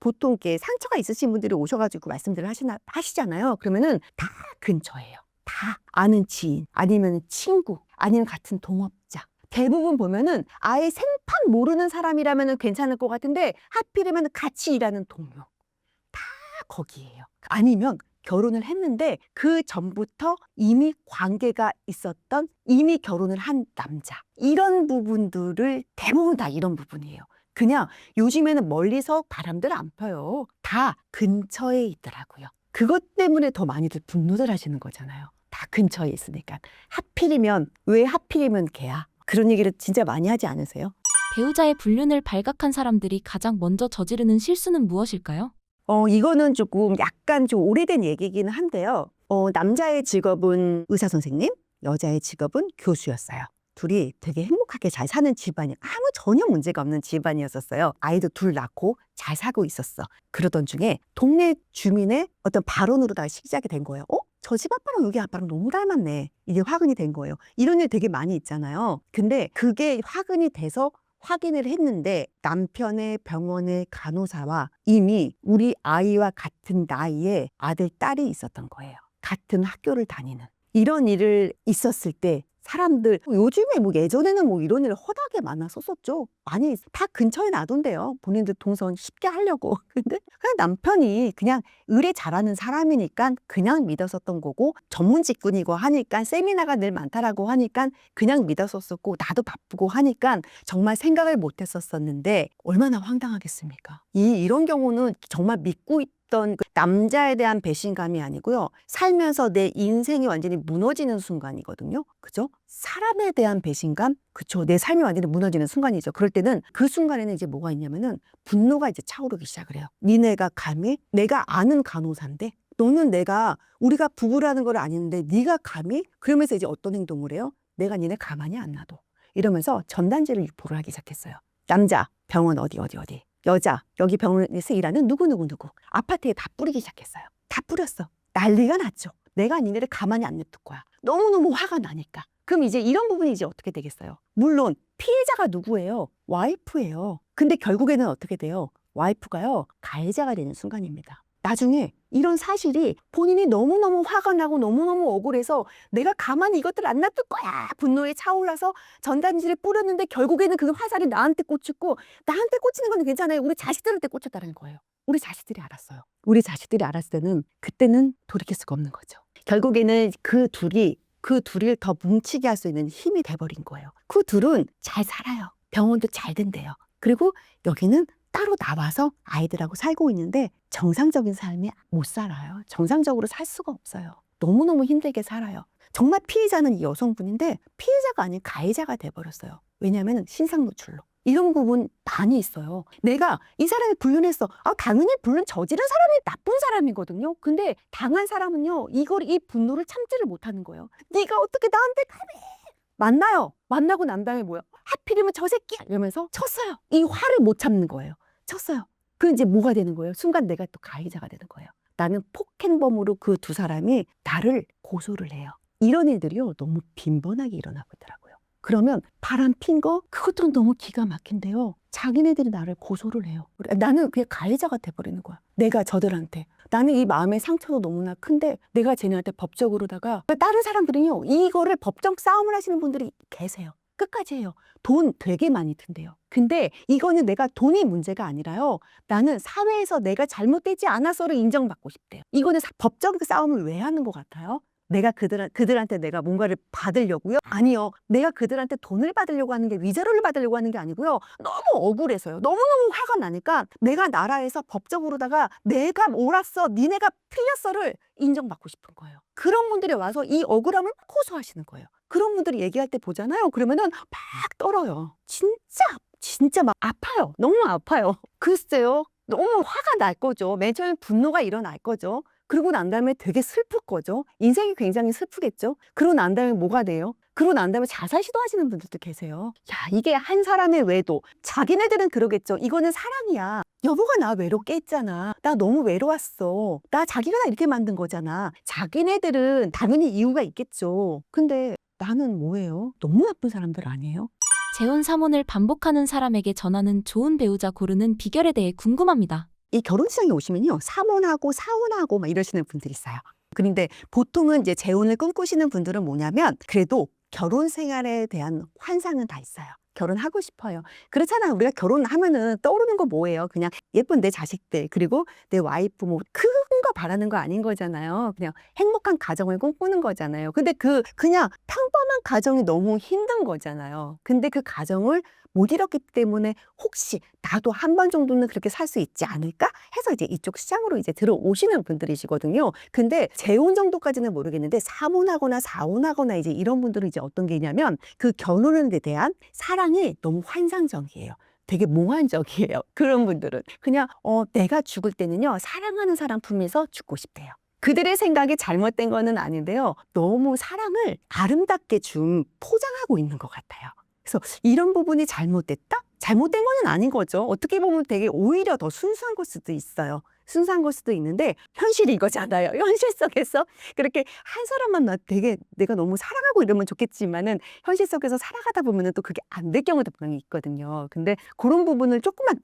보통 이렇게 상처가 있으신 분들이 오셔가지고 말씀들을 하시잖아요. 그러면은 다 근처예요. 다 아는 지인, 아니면 친구, 아니면 같은 동업자. 대부분 보면은 아예 생판 모르는 사람이라면 괜찮을 것 같은데 하필이면 같이 일하는 동료. 다 거기에요. 아니면 결혼을 했는데 그 전부터 이미 관계가 있었던 이미 결혼을 한 남자. 이런 부분들을 대부분 다 이런 부분이에요. 그냥 요즘에는 멀리서 바람들 안 펴요. 다 근처에 있더라고요. 그것 때문에 더 많이들 분노를 하시는 거잖아요. 다 근처에 있으니까. 왜 하필이면 걔야? 그런 얘기를 진짜 많이 하지 않으세요? 배우자의 불륜을 발각한 사람들이 가장 먼저 저지르는 실수는 무엇일까요? 이거는 약간 좀 오래된 얘기이기는 한데요. 남자의 직업은 의사 선생님, 여자의 직업은 교수였어요. 둘이 되게 행복하게 잘 사는 집안이 아무 전혀 문제가 없는 집안이었었어요. 아이도 둘 낳고 잘 살고 있었어. 그러던 중에 동네 주민의 어떤 발언으로 다 시작이 된 거예요. 저 집 아빠랑 여기 아빠랑 너무 닮았네. 이게 화근이 된 거예요. 이런 일 되게 많이 있잖아요. 근데 그게 화근이 돼서 확인을 했는데 남편의 병원의 간호사와 이미 우리 아이와 같은 나이에 아들, 딸이 있었던 거예요. 같은 학교를 다니는. 이런 일을 있었을 때 사람들 요즘에 뭐 예전에는 뭐 이런 일 허다하게 많았었죠. 많이 다 근처에 놔둔대요. 본인들 동선 쉽게 하려고. 근데 그냥 남편이 그냥 의뢰 잘하는 사람이니까 그냥 믿었었던 거고 전문 직군이고 하니까 세미나가 늘 많다라고 하니까 그냥 믿었었고 나도 바쁘고 하니까 정말 생각을 못 했었었는데 얼마나 황당하겠습니까? 이런 경우는 정말 믿고 있던 그 남자에 대한 배신감이 아니고요. 살면서 내 인생이 완전히 무너지는 순간이거든요. 그죠? 사람에 대한 배신감? 그쵸. 내 삶이 완전히 무너지는 순간이죠. 그럴 때는 그 순간에는 이제 뭐가 있냐면은 분노가 이제 차오르기 시작을 해요. 니네가 감히 내가 아는 간호사인데 너는 우리가 부부라는 걸 아는데 네가 감히? 그러면서 이제 어떤 행동을 해요? 내가 니네 가만히 안 놔둬. 이러면서 전단지를 유포를 하기 시작했어요. 남자, 병원 어디. 여자, 여기 병원에서 일하는 누구. 아파트에 다 뿌리기 시작했어요. 다 뿌렸어. 난리가 났죠. 내가 니네를 가만히 안 냅둘 거야. 너무너무 화가 나니까. 그럼 이제 이런 부분이 이제 어떻게 되겠어요? 물론 피해자가 누구예요? 와이프예요. 근데 결국에는 어떻게 돼요? 와이프가요, 가해자가 되는 순간입니다. 나중에 이런 사실이 본인이 너무너무 화가 나고 너무너무 억울해서 내가 가만히 이것들 안 놔둘 거야. 분노에 차올라서 전단지를 뿌렸는데 결국에는 그 화살이 나한테 꽂혔고 나한테 꽂히는 건 괜찮아요. 우리 자식들한테 꽂혔다는 거예요. 우리 자식들이 알았어요. 우리 자식들이 알았을 때는 그때는 돌이킬 수가 없는 거죠. 결국에는 그 둘을 더 뭉치게 할 수 있는 힘이 돼버린 거예요. 그 둘은 잘 살아요. 병원도 잘 된대요. 그리고 여기는 따로 나와서 아이들하고 살고 있는데 정상적인 삶이 못 살아요. 정상적으로 살 수가 없어요. 너무너무 힘들게 살아요. 정말 피해자는 이 여성분인데 피해자가 아닌 가해자가 돼버렸어요. 왜냐하면 신상 노출로. 이런 부분 많이 있어요. 내가 이 사람이 불륜했어. 당연히 불륜 저지른 사람이 나쁜 사람이거든요. 근데 당한 사람은요, 이 분노를 참지를 못하는 거예요. 네가 어떻게 나한테 감히. 만나요. 만나고 난 다음에 뭐야? 하필이면 저 새끼야! 이러면서 쳤어요. 이 화를 못 참는 거예요. 쳤어요. 그 이제 뭐가 되는 거예요? 순간 내가 또 가해자가 되는 거예요. 나는 폭행범으로 그 두 사람이 나를 고소를 해요. 이런 일들이요, 너무 빈번하게 일어나고 있더라고요. 그러면 바람 핀 거, 그것도 너무 기가 막힌데요. 자기네들이 나를 고소를 해요. 나는 그냥 가해자가 돼버리는 거야. 내가 저들한테. 나는 이 마음의 상처도 너무나 큰데 내가 쟤네한테 법적으로다가, 다른 사람들은요, 이거를 법적 싸움을 하시는 분들이 계세요. 끝까지 해요. 돈 되게 많이 든대요. 근데 이거는 내가 돈이 문제가 아니라요. 나는 사회에서 내가 잘못되지 않아서를 인정받고 싶대요. 이거는 법적 싸움을 왜 하는 것 같아요? 내가 그들한테 내가 뭔가를 받으려고요? 아니요. 내가 그들한테 돈을 받으려고 하는 게, 위자료를 받으려고 하는 게 아니고요. 너무 억울해서요. 너무너무 화가 나니까 내가 나라에서 법적으로다가 내가 옳았어, 니네가 틀렸어를 인정받고 싶은 거예요. 그런 분들이 와서 이 억울함을 호소하시는 거예요. 그런 분들이 얘기할 때 보잖아요. 그러면은 막 떨어요. 진짜 막 아파요. 너무 아파요. 글쎄요. 너무 화가 날 거죠. 맨 처음에 분노가 일어날 거죠. 그러고 난 다음에 되게 슬플 거죠. 인생이 굉장히 슬프겠죠. 그러고 난 다음에 뭐가 돼요? 그러고 난 다음에 자살 시도하시는 분들도 계세요. 야, 이게 한 사람의 외도. 자기네들은 그러겠죠. 이거는 사랑이야. 여보가 나 외롭게 했잖아. 나 너무 외로웠어. 자기가 나 이렇게 만든 거잖아. 자기네들은 당연히 이유가 있겠죠. 근데 나는 뭐예요? 너무 나쁜 사람들 아니에요? 재혼 사문을 반복하는 사람에게 전하는 좋은 배우자 고르는 비결에 대해 궁금합니다. 이 결혼식장에 오시면요, 사문하고 사혼하고 막 이러시는 분들이 있어요. 그런데 보통은 이제 재혼을 꿈꾸시는 분들은 뭐냐면, 그래도 결혼 생활에 대한 환상은 다 있어요. 결혼하고 싶어요. 그렇잖아요. 우리가 결혼하면은 떠오르는 거 뭐예요? 그냥 예쁜 내 자식들, 그리고 내 와이프, 뭐 큰 거 바라는 거 아닌 거잖아요. 그냥 행복한 가정을 꿈꾸는 거잖아요. 근데 그냥 평범한 가정이 너무 힘든 거잖아요. 근데 그 가정을 못 이뤘기 때문에 혹시 나도 한 번 정도는 그렇게 살 수 있지 않을까 해서 이제 이쪽 시장으로 이제 들어오시는 분들이시거든요. 근데 재혼 정도까지는 모르겠는데, 사혼하거나 사혼하거나 이제 이런 분들은 이제 어떤 게 있냐면, 그 결혼에 대한 사랑이 너무 환상적이에요. 되게 몽환적이에요. 그런 분들은 그냥 내가 죽을 때는요, 사랑하는 사람 품에서 죽고 싶대요. 그들의 생각이 잘못된 거는 아닌데요, 너무 사랑을 아름답게 좀 포장하고 있는 것 같아요. 그래서 이런 부분이 잘못됐다? 잘못된 거는 아닌 거죠. 어떻게 보면 되게 오히려 더 순수한 걸 수도 있어요. 순수한 걸 수도 있는데, 현실이 이거잖아요. 현실 속에서 그렇게 한 사람만 되게 내가 너무 사랑하고 이러면 좋겠지만은, 현실 속에서 살아가다 보면은 또 그게 안 될 경우도 분명히 있거든요. 근데 그런 부분을 조금만,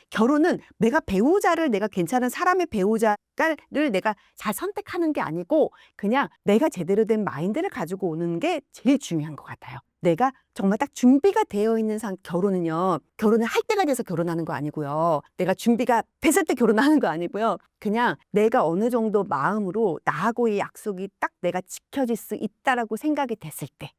결혼은 내가 배우자를, 내가 괜찮은 사람의 배우자를 내가 잘 선택하는 게 아니고, 그냥 내가 제대로 된 마인드를 가지고 오는 게 제일 중요한 것 같아요. 내가 정말 딱 준비가 되어 있는 결혼은요, 결혼을 할 때가 돼서 결혼하는 거 아니고요. 내가 준비가 됐을 때 결혼하는 거 아니고요. 그냥 내가 어느 정도 마음으로 나하고의 약속이 딱 내가 지켜질 수 있다라고 생각이 됐을 때,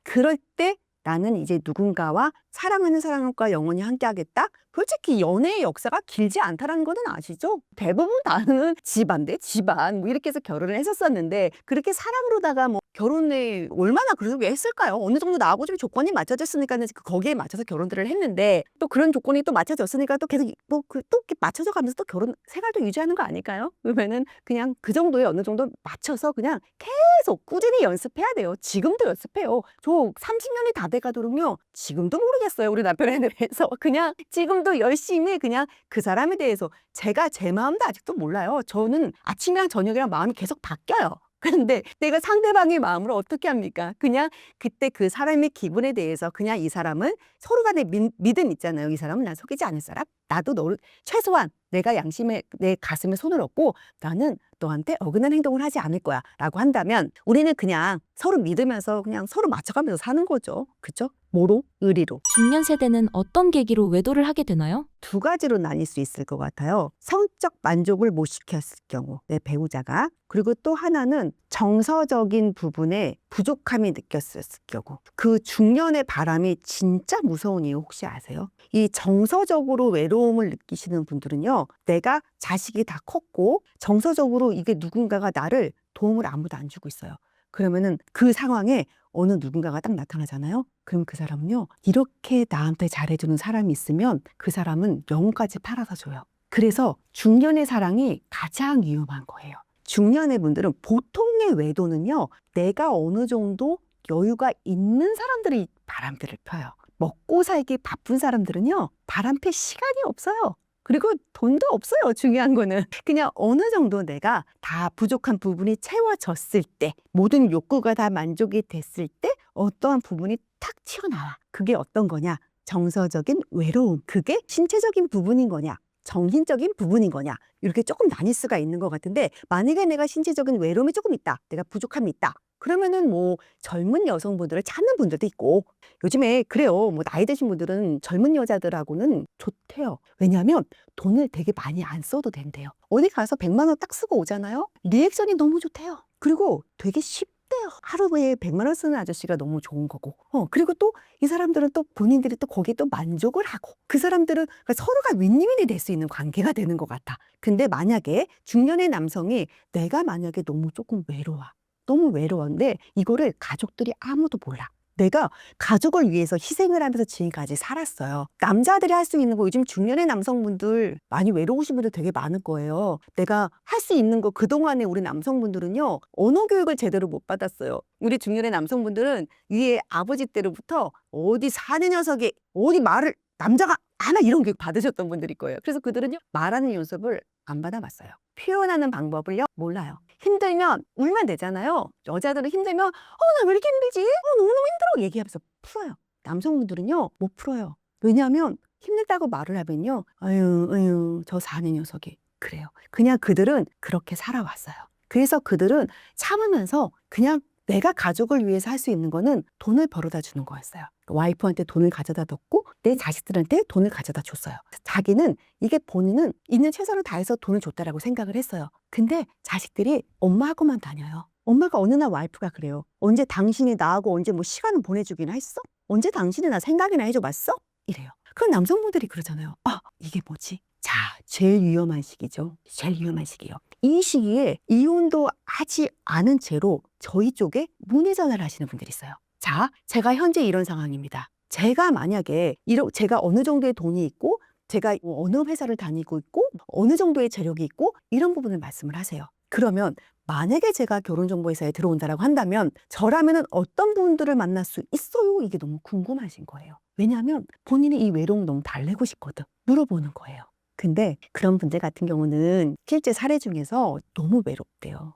그럴 때 나는 이제 누군가와 사랑하는 사람과 영원히 함께하겠다? 솔직히 연애의 역사가 길지 않다라는 거는 아시죠? 대부분 나는 집안 대 집안 뭐 이렇게 해서 결혼을 했었는데, 그렇게 사랑으로다가 뭐 결혼을 얼마나 그렇게 했을까요? 어느 정도 나하고 좀 조건이 맞춰졌으니까는 거기에 맞춰서 결혼들을 했는데, 또 그런 조건이 또 맞춰졌으니까 또 계속 또 이렇게 맞춰져 가면서 또 결혼 생활도 유지하는 거 아닐까요? 그러면은 그냥 그 정도에 어느 정도 맞춰서 그냥 계속 꾸준히 연습해야 돼요. 지금도 연습해요. 저 30년이 다 돼가도록요, 지금도 모르겠어요. 우리 남편에 대해서. 그냥 지금도 열심히 그냥 그 사람에 대해서 제가 제 마음도 아직도 몰라요. 저는 아침이랑 저녁이랑 마음이 계속 바뀌어요. 그런데 내가 상대방의 마음을 어떻게 합니까? 그냥 그때 그 사람의 기분에 대해서, 그냥 이 사람은 서로 간에 믿음 있잖아요. 이 사람은 나 속이지 않을 사람? 나도 너를 최소한 내가 양심에, 내 가슴에 손을 얹고 나는 너한테 어긋난 행동을 하지 않을 거야 라고 한다면, 우리는 그냥 서로 믿으면서 그냥 서로 맞춰가면서 사는 거죠. 그쵸? 뭐로? 의리로. 중년 세대는 어떤 계기로 외도를 하게 되나요? 두 가지로 나뉠 수 있을 것 같아요. 성적 만족을 못 시켰을 경우, 내 배우자가. 그리고 또 하나는 정서적인 부분에 부족함이 느꼈을 경우. 그 중년의 바람이 진짜 무서운 이유 혹시 아세요? 이 정서적으로 외로움을 느끼시는 분들은요, 내가 자식이 다 컸고 정서적으로 이게 누군가가 나를 도움을 아무도 안 주고 있어요. 그러면은 그 상황에 어느 누군가가 딱 나타나잖아요. 그럼 그 사람은요, 이렇게 나한테 잘해주는 사람이 있으면 그 사람은 영혼까지 팔아서 줘요. 그래서 중년의 사랑이 가장 위험한 거예요. 중년의 분들은 보통의 외도는요, 내가 어느 정도 여유가 있는 사람들이 바람들을 펴요. 먹고 살기 바쁜 사람들은요, 바람 필 시간이 없어요. 그리고 돈도 없어요. 중요한 거는 그냥 어느 정도 내가 다 부족한 부분이 채워졌을 때, 모든 욕구가 다 만족이 됐을 때 어떠한 부분이 탁 튀어나와. 그게 어떤 거냐? 정서적인 외로움. 그게 신체적인 부분인 거냐? 정신적인 부분인 거냐? 이렇게 조금 나뉠 수가 있는 것 같은데, 만약에 내가 신체적인 외로움이 조금 있다, 내가 부족함이 있다, 그러면은 뭐 젊은 여성분들을 찾는 분들도 있고, 요즘에 그래요. 뭐 나이 드신 분들은 젊은 여자들하고는 좋대요. 왜냐하면 돈을 되게 많이 안 써도 된대요. 어디 가서 100만 원 딱 쓰고 오잖아요. 리액션이 너무 좋대요. 그리고 되게 쉽대요. 하루에 100만 원 쓰는 아저씨가 너무 좋은 거고. 그리고 또 이 사람들은 또 본인들이 또 거기에 또 만족을 하고, 그 사람들은 그러니까 서로가 윈윈이 될 수 있는 관계가 되는 것 같아. 근데 만약에 중년의 남성이 내가 만약에 너무 조금 외로워. 너무 외로웠는데 이거를 가족들이 아무도 몰라. 내가 가족을 위해서 희생을 하면서 지금까지 살았어요. 남자들이 할 수 있는 거, 요즘 중년의 남성분들 많이 외로우신 분들 되게 많을 거예요. 내가 할 수 있는 거, 그동안에 우리 남성분들은요, 언어 교육을 제대로 못 받았어요. 우리 중년의 남성분들은 위에 아버지 때로부터 어디 사는 녀석이 어디 말을 남자가 하나 이런 교육 받으셨던 분들일 거예요. 그래서 그들은요, 말하는 연습을 안 받아봤어요. 표현하는 방법을요, 몰라요. 힘들면 울면 되잖아요. 여자들은 힘들면 나 왜 이렇게 힘들지? 너무너무 힘들어. 얘기하면서 풀어요. 남성분들은요, 못 풀어요. 왜냐하면 힘들다고 말을 하면요, 아유 저 사는 녀석이 그래요. 그냥 그들은 그렇게 살아왔어요. 그래서 그들은 참으면서 그냥 내가 가족을 위해서 할 수 있는 거는 돈을 벌어다 주는 거였어요. 와이프한테 돈을 가져다 뒀고 내 자식들한테 돈을 가져다 줬어요. 자기는 이게 본인은 있는 최선을 다해서 돈을 줬다라고 생각을 했어요. 근데 자식들이 엄마하고만 다녀요. 엄마가 어느 날 와이프가 그래요. 언제 당신이 나하고 언제 뭐 시간을 보내주기나 했어? 언제 당신이 나 생각이나 해줘봤어? 이래요. 그럼 남성분들이 그러잖아요. 이게 뭐지? 자, 제일 위험한 시기죠. 제일 위험한 시기요. 이 시기에 이혼도 하지 않은 채로 저희 쪽에 문의 전화를 하시는 분들이 있어요. 자, 제가 현재 이런 상황입니다. 제가 만약에 제가 어느 정도의 돈이 있고, 제가 어느 회사를 다니고 있고, 어느 정도의 재력이 있고, 이런 부분을 말씀을 하세요. 그러면 만약에 제가 결혼정보회사에 들어온다라고 한다면 저라면은 어떤 분들을 만날 수 있어요? 이게 너무 궁금하신 거예요. 왜냐하면 본인이 이 외로움 너무 달래고 싶거든. 물어보는 거예요. 근데 그런 분들 같은 경우는 실제 사례 중에서 너무 외롭대요.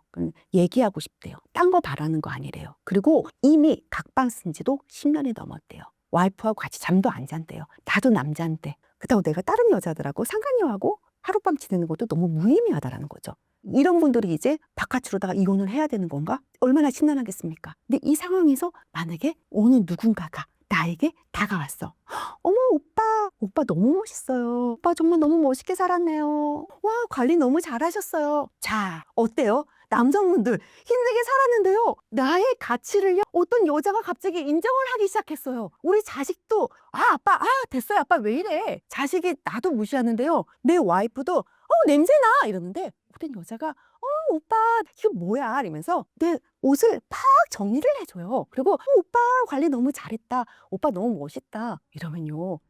얘기하고 싶대요. 딴 거 바라는 거 아니래요. 그리고 이미 각방 쓴 지도 10년이 넘었대요. 와이프하고 같이 잠도 안 잔대요. 나도 남자인데. 그렇다고 내가 다른 여자들하고 상간녀하고 하룻밤 지내는 것도 너무 무의미하다라는 거죠. 이런 분들이 이제 바깥으로다가 이혼을 해야 되는 건가? 얼마나 심란하겠습니까? 근데 이 상황에서 만약에 어느 누군가가 나에게 다가왔어. 어머, 오빠 너무 멋있어요. 오빠 정말 너무 멋있게 살았네요. 와, 관리 너무 잘하셨어요. 자, 어때요? 남성분들 힘들게 살았는데요, 나의 가치를요, 어떤 여자가 갑자기 인정을 하기 시작했어요. 우리 자식도 아빠 됐어요. 아빠 왜 이래? 자식이 나도 무시하는데요, 내 와이프도 냄새나 이러는데 어떤 여자가 오빠 이거 뭐야 이러면서 내 옷을 팍 정리를 해줘요. 그리고 오빠 관리 너무 잘했다, 오빠 너무 멋있다 이러면요,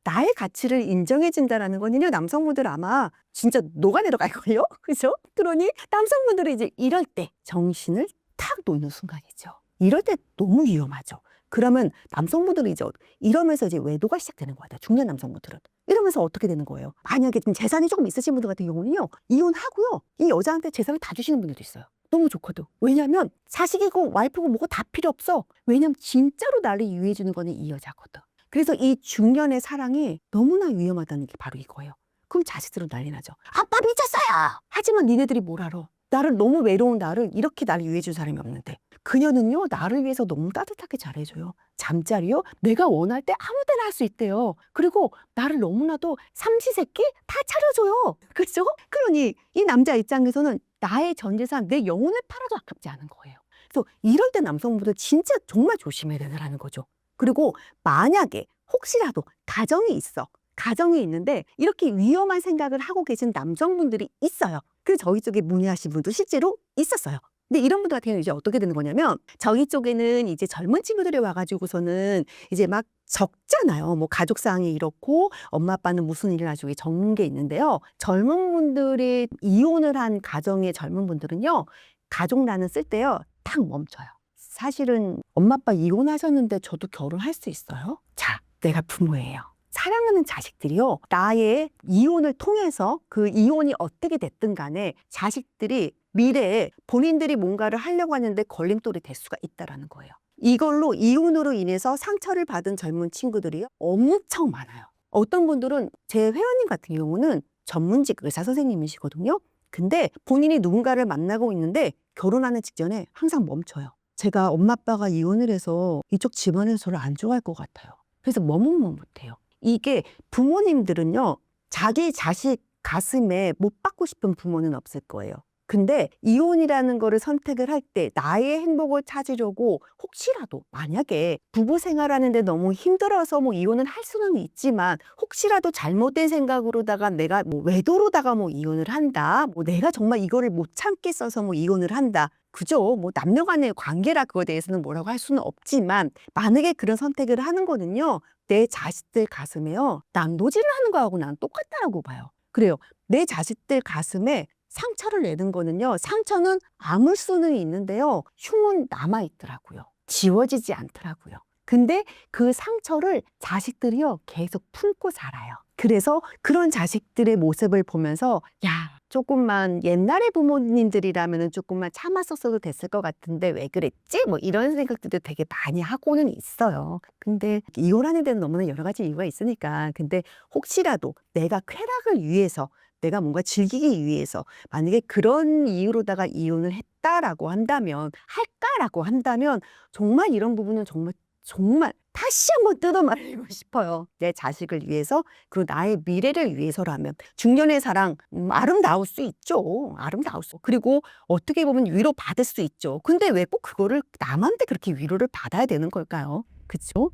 나의 가치를 인정해준다라는 거는요, 남성분들 아마 진짜 녹아내려갈걸요? 그죠? 그러니 남성분들은 이제 이럴 때 정신을 탁 놓는 순간이죠. 이럴 때 너무 위험하죠. 그러면 남성분들은 이제 이러면서 이제 외도가 시작되는 거예요. 중년 남성분들은. 이러면서 어떻게 되는 거예요? 만약에 지금 재산이 조금 있으신 분들 같은 경우는요, 이혼하고요, 이 여자한테 재산을 다 주시는 분들도 있어요. 너무 좋거든. 왜냐면 자식이고 와이프고 뭐고 다 필요 없어. 왜냐면 진짜로 나를 이해해주는 거는 이 여자거든. 그래서 이 중년의 사랑이 너무나 위험하다는 게 바로 이거예요. 그럼 자식들은 난리 나죠. 아빠 미쳤어요. 하지만 니네들이 뭘 알아? 나를 너무 외로운 나를 이렇게 나를 위해줄 사람이 없는데, 그녀는요 나를 위해서 너무 따뜻하게 잘해줘요. 잠자리요, 내가 원할 때 아무 때나 할 수 있대요. 그리고 나를 너무나도 삼시세끼 다 차려줘요. 그렇죠? 그러니 이 남자 입장에서는 나의 전 재산, 내 영혼을 팔아도 아깝지 않은 거예요. 그래서 이럴 때 남성분들 진짜 정말 조심해야 되는 거죠. 그리고 만약에 혹시라도 가정이 있는데 이렇게 위험한 생각을 하고 계신 남성분들이 있어요. 그래서 저희 쪽에 문의하신 분도 실제로 있었어요. 근데 이런 분들 같은 경우는 이제 어떻게 되는 거냐면 저희 쪽에는 이제 젊은 친구들이 와가지고서는 이제 막 적잖아요. 뭐 가족 상황이 이렇고 엄마 아빠는 무슨 일을 하시고 적는 게 있는데요. 젊은 분들이 이혼을 한 가정의 젊은 분들은요. 가족란을 쓸 때요. 딱 멈춰요. 사실은 엄마 아빠 이혼하셨는데 저도 결혼할 수 있어요? 자, 내가 부모예요. 사랑하는 자식들이요. 나의 이혼을 통해서 그 이혼이 어떻게 됐든 간에 자식들이 미래에 본인들이 뭔가를 하려고 하는데 걸림돌이 될 수가 있다라는 거예요. 이걸로 이혼으로 인해서 상처를 받은 젊은 친구들이 엄청 많아요. 어떤 분들은 제 회원님 같은 경우는 전문직 의사 선생님이시거든요. 근데 본인이 누군가를 만나고 있는데 결혼하는 직전에 항상 멈춰요. 제가 엄마 아빠가 이혼을 해서 이쪽 집안에서 저를 안 좋아할 것 같아요. 그래서 머뭇머뭇해요. 이게 부모님들은요, 자기 자식 가슴에 못 받고 싶은 부모는 없을 거예요. 근데 이혼이라는 거를 선택을 할 때 나의 행복을 찾으려고 혹시라도 만약에 부부 생활하는데 너무 힘들어서 뭐 이혼을 할 수는 있지만 혹시라도 잘못된 생각으로다가 내가 뭐 외도로다가 뭐 이혼을 한다. 뭐 내가 정말 이거를 못 참겠어서 뭐 이혼을 한다. 그죠? 뭐 남녀 간의 관계라 그거에 대해서는 뭐라고 할 수는 없지만 만약에 그런 선택을 하는 거는요. 내 자식들 가슴에요. 난도질을 하는 거하고 난 똑같다라고 봐요. 그래요. 내 자식들 가슴에 상처를 내는 거는요. 상처는 아물 수는 있는데요. 흉은 남아있더라고요. 지워지지 않더라고요. 근데 그 상처를 자식들이요. 계속 품고 살아요. 그래서 그런 자식들의 모습을 보면서 야, 조금만 옛날의 부모님들이라면 조금만 참았었어도 됐을 것 같은데 왜 그랬지? 뭐 이런 생각들도 되게 많이 하고는 있어요. 근데 이혼하는 데는 너무나 여러 가지 이유가 있으니까. 근데 혹시라도 내가 쾌락을 위해서 내가 뭔가 즐기기 위해서 만약에 그런 이유로다가 이혼을 했다라고 한다면 할까라고 한다면 정말 이런 부분은 정말 다시 한번 뜯어 말리고 싶어요. 내 자식을 위해서 그리고 나의 미래를 위해서라면 중년의 사랑 아름다울 수 있죠. 아름다울 수. 그리고 어떻게 보면 위로 받을 수 있죠. 근데 왜 꼭 그거를 남한테 그렇게 위로를 받아야 되는 걸까요? 그렇죠?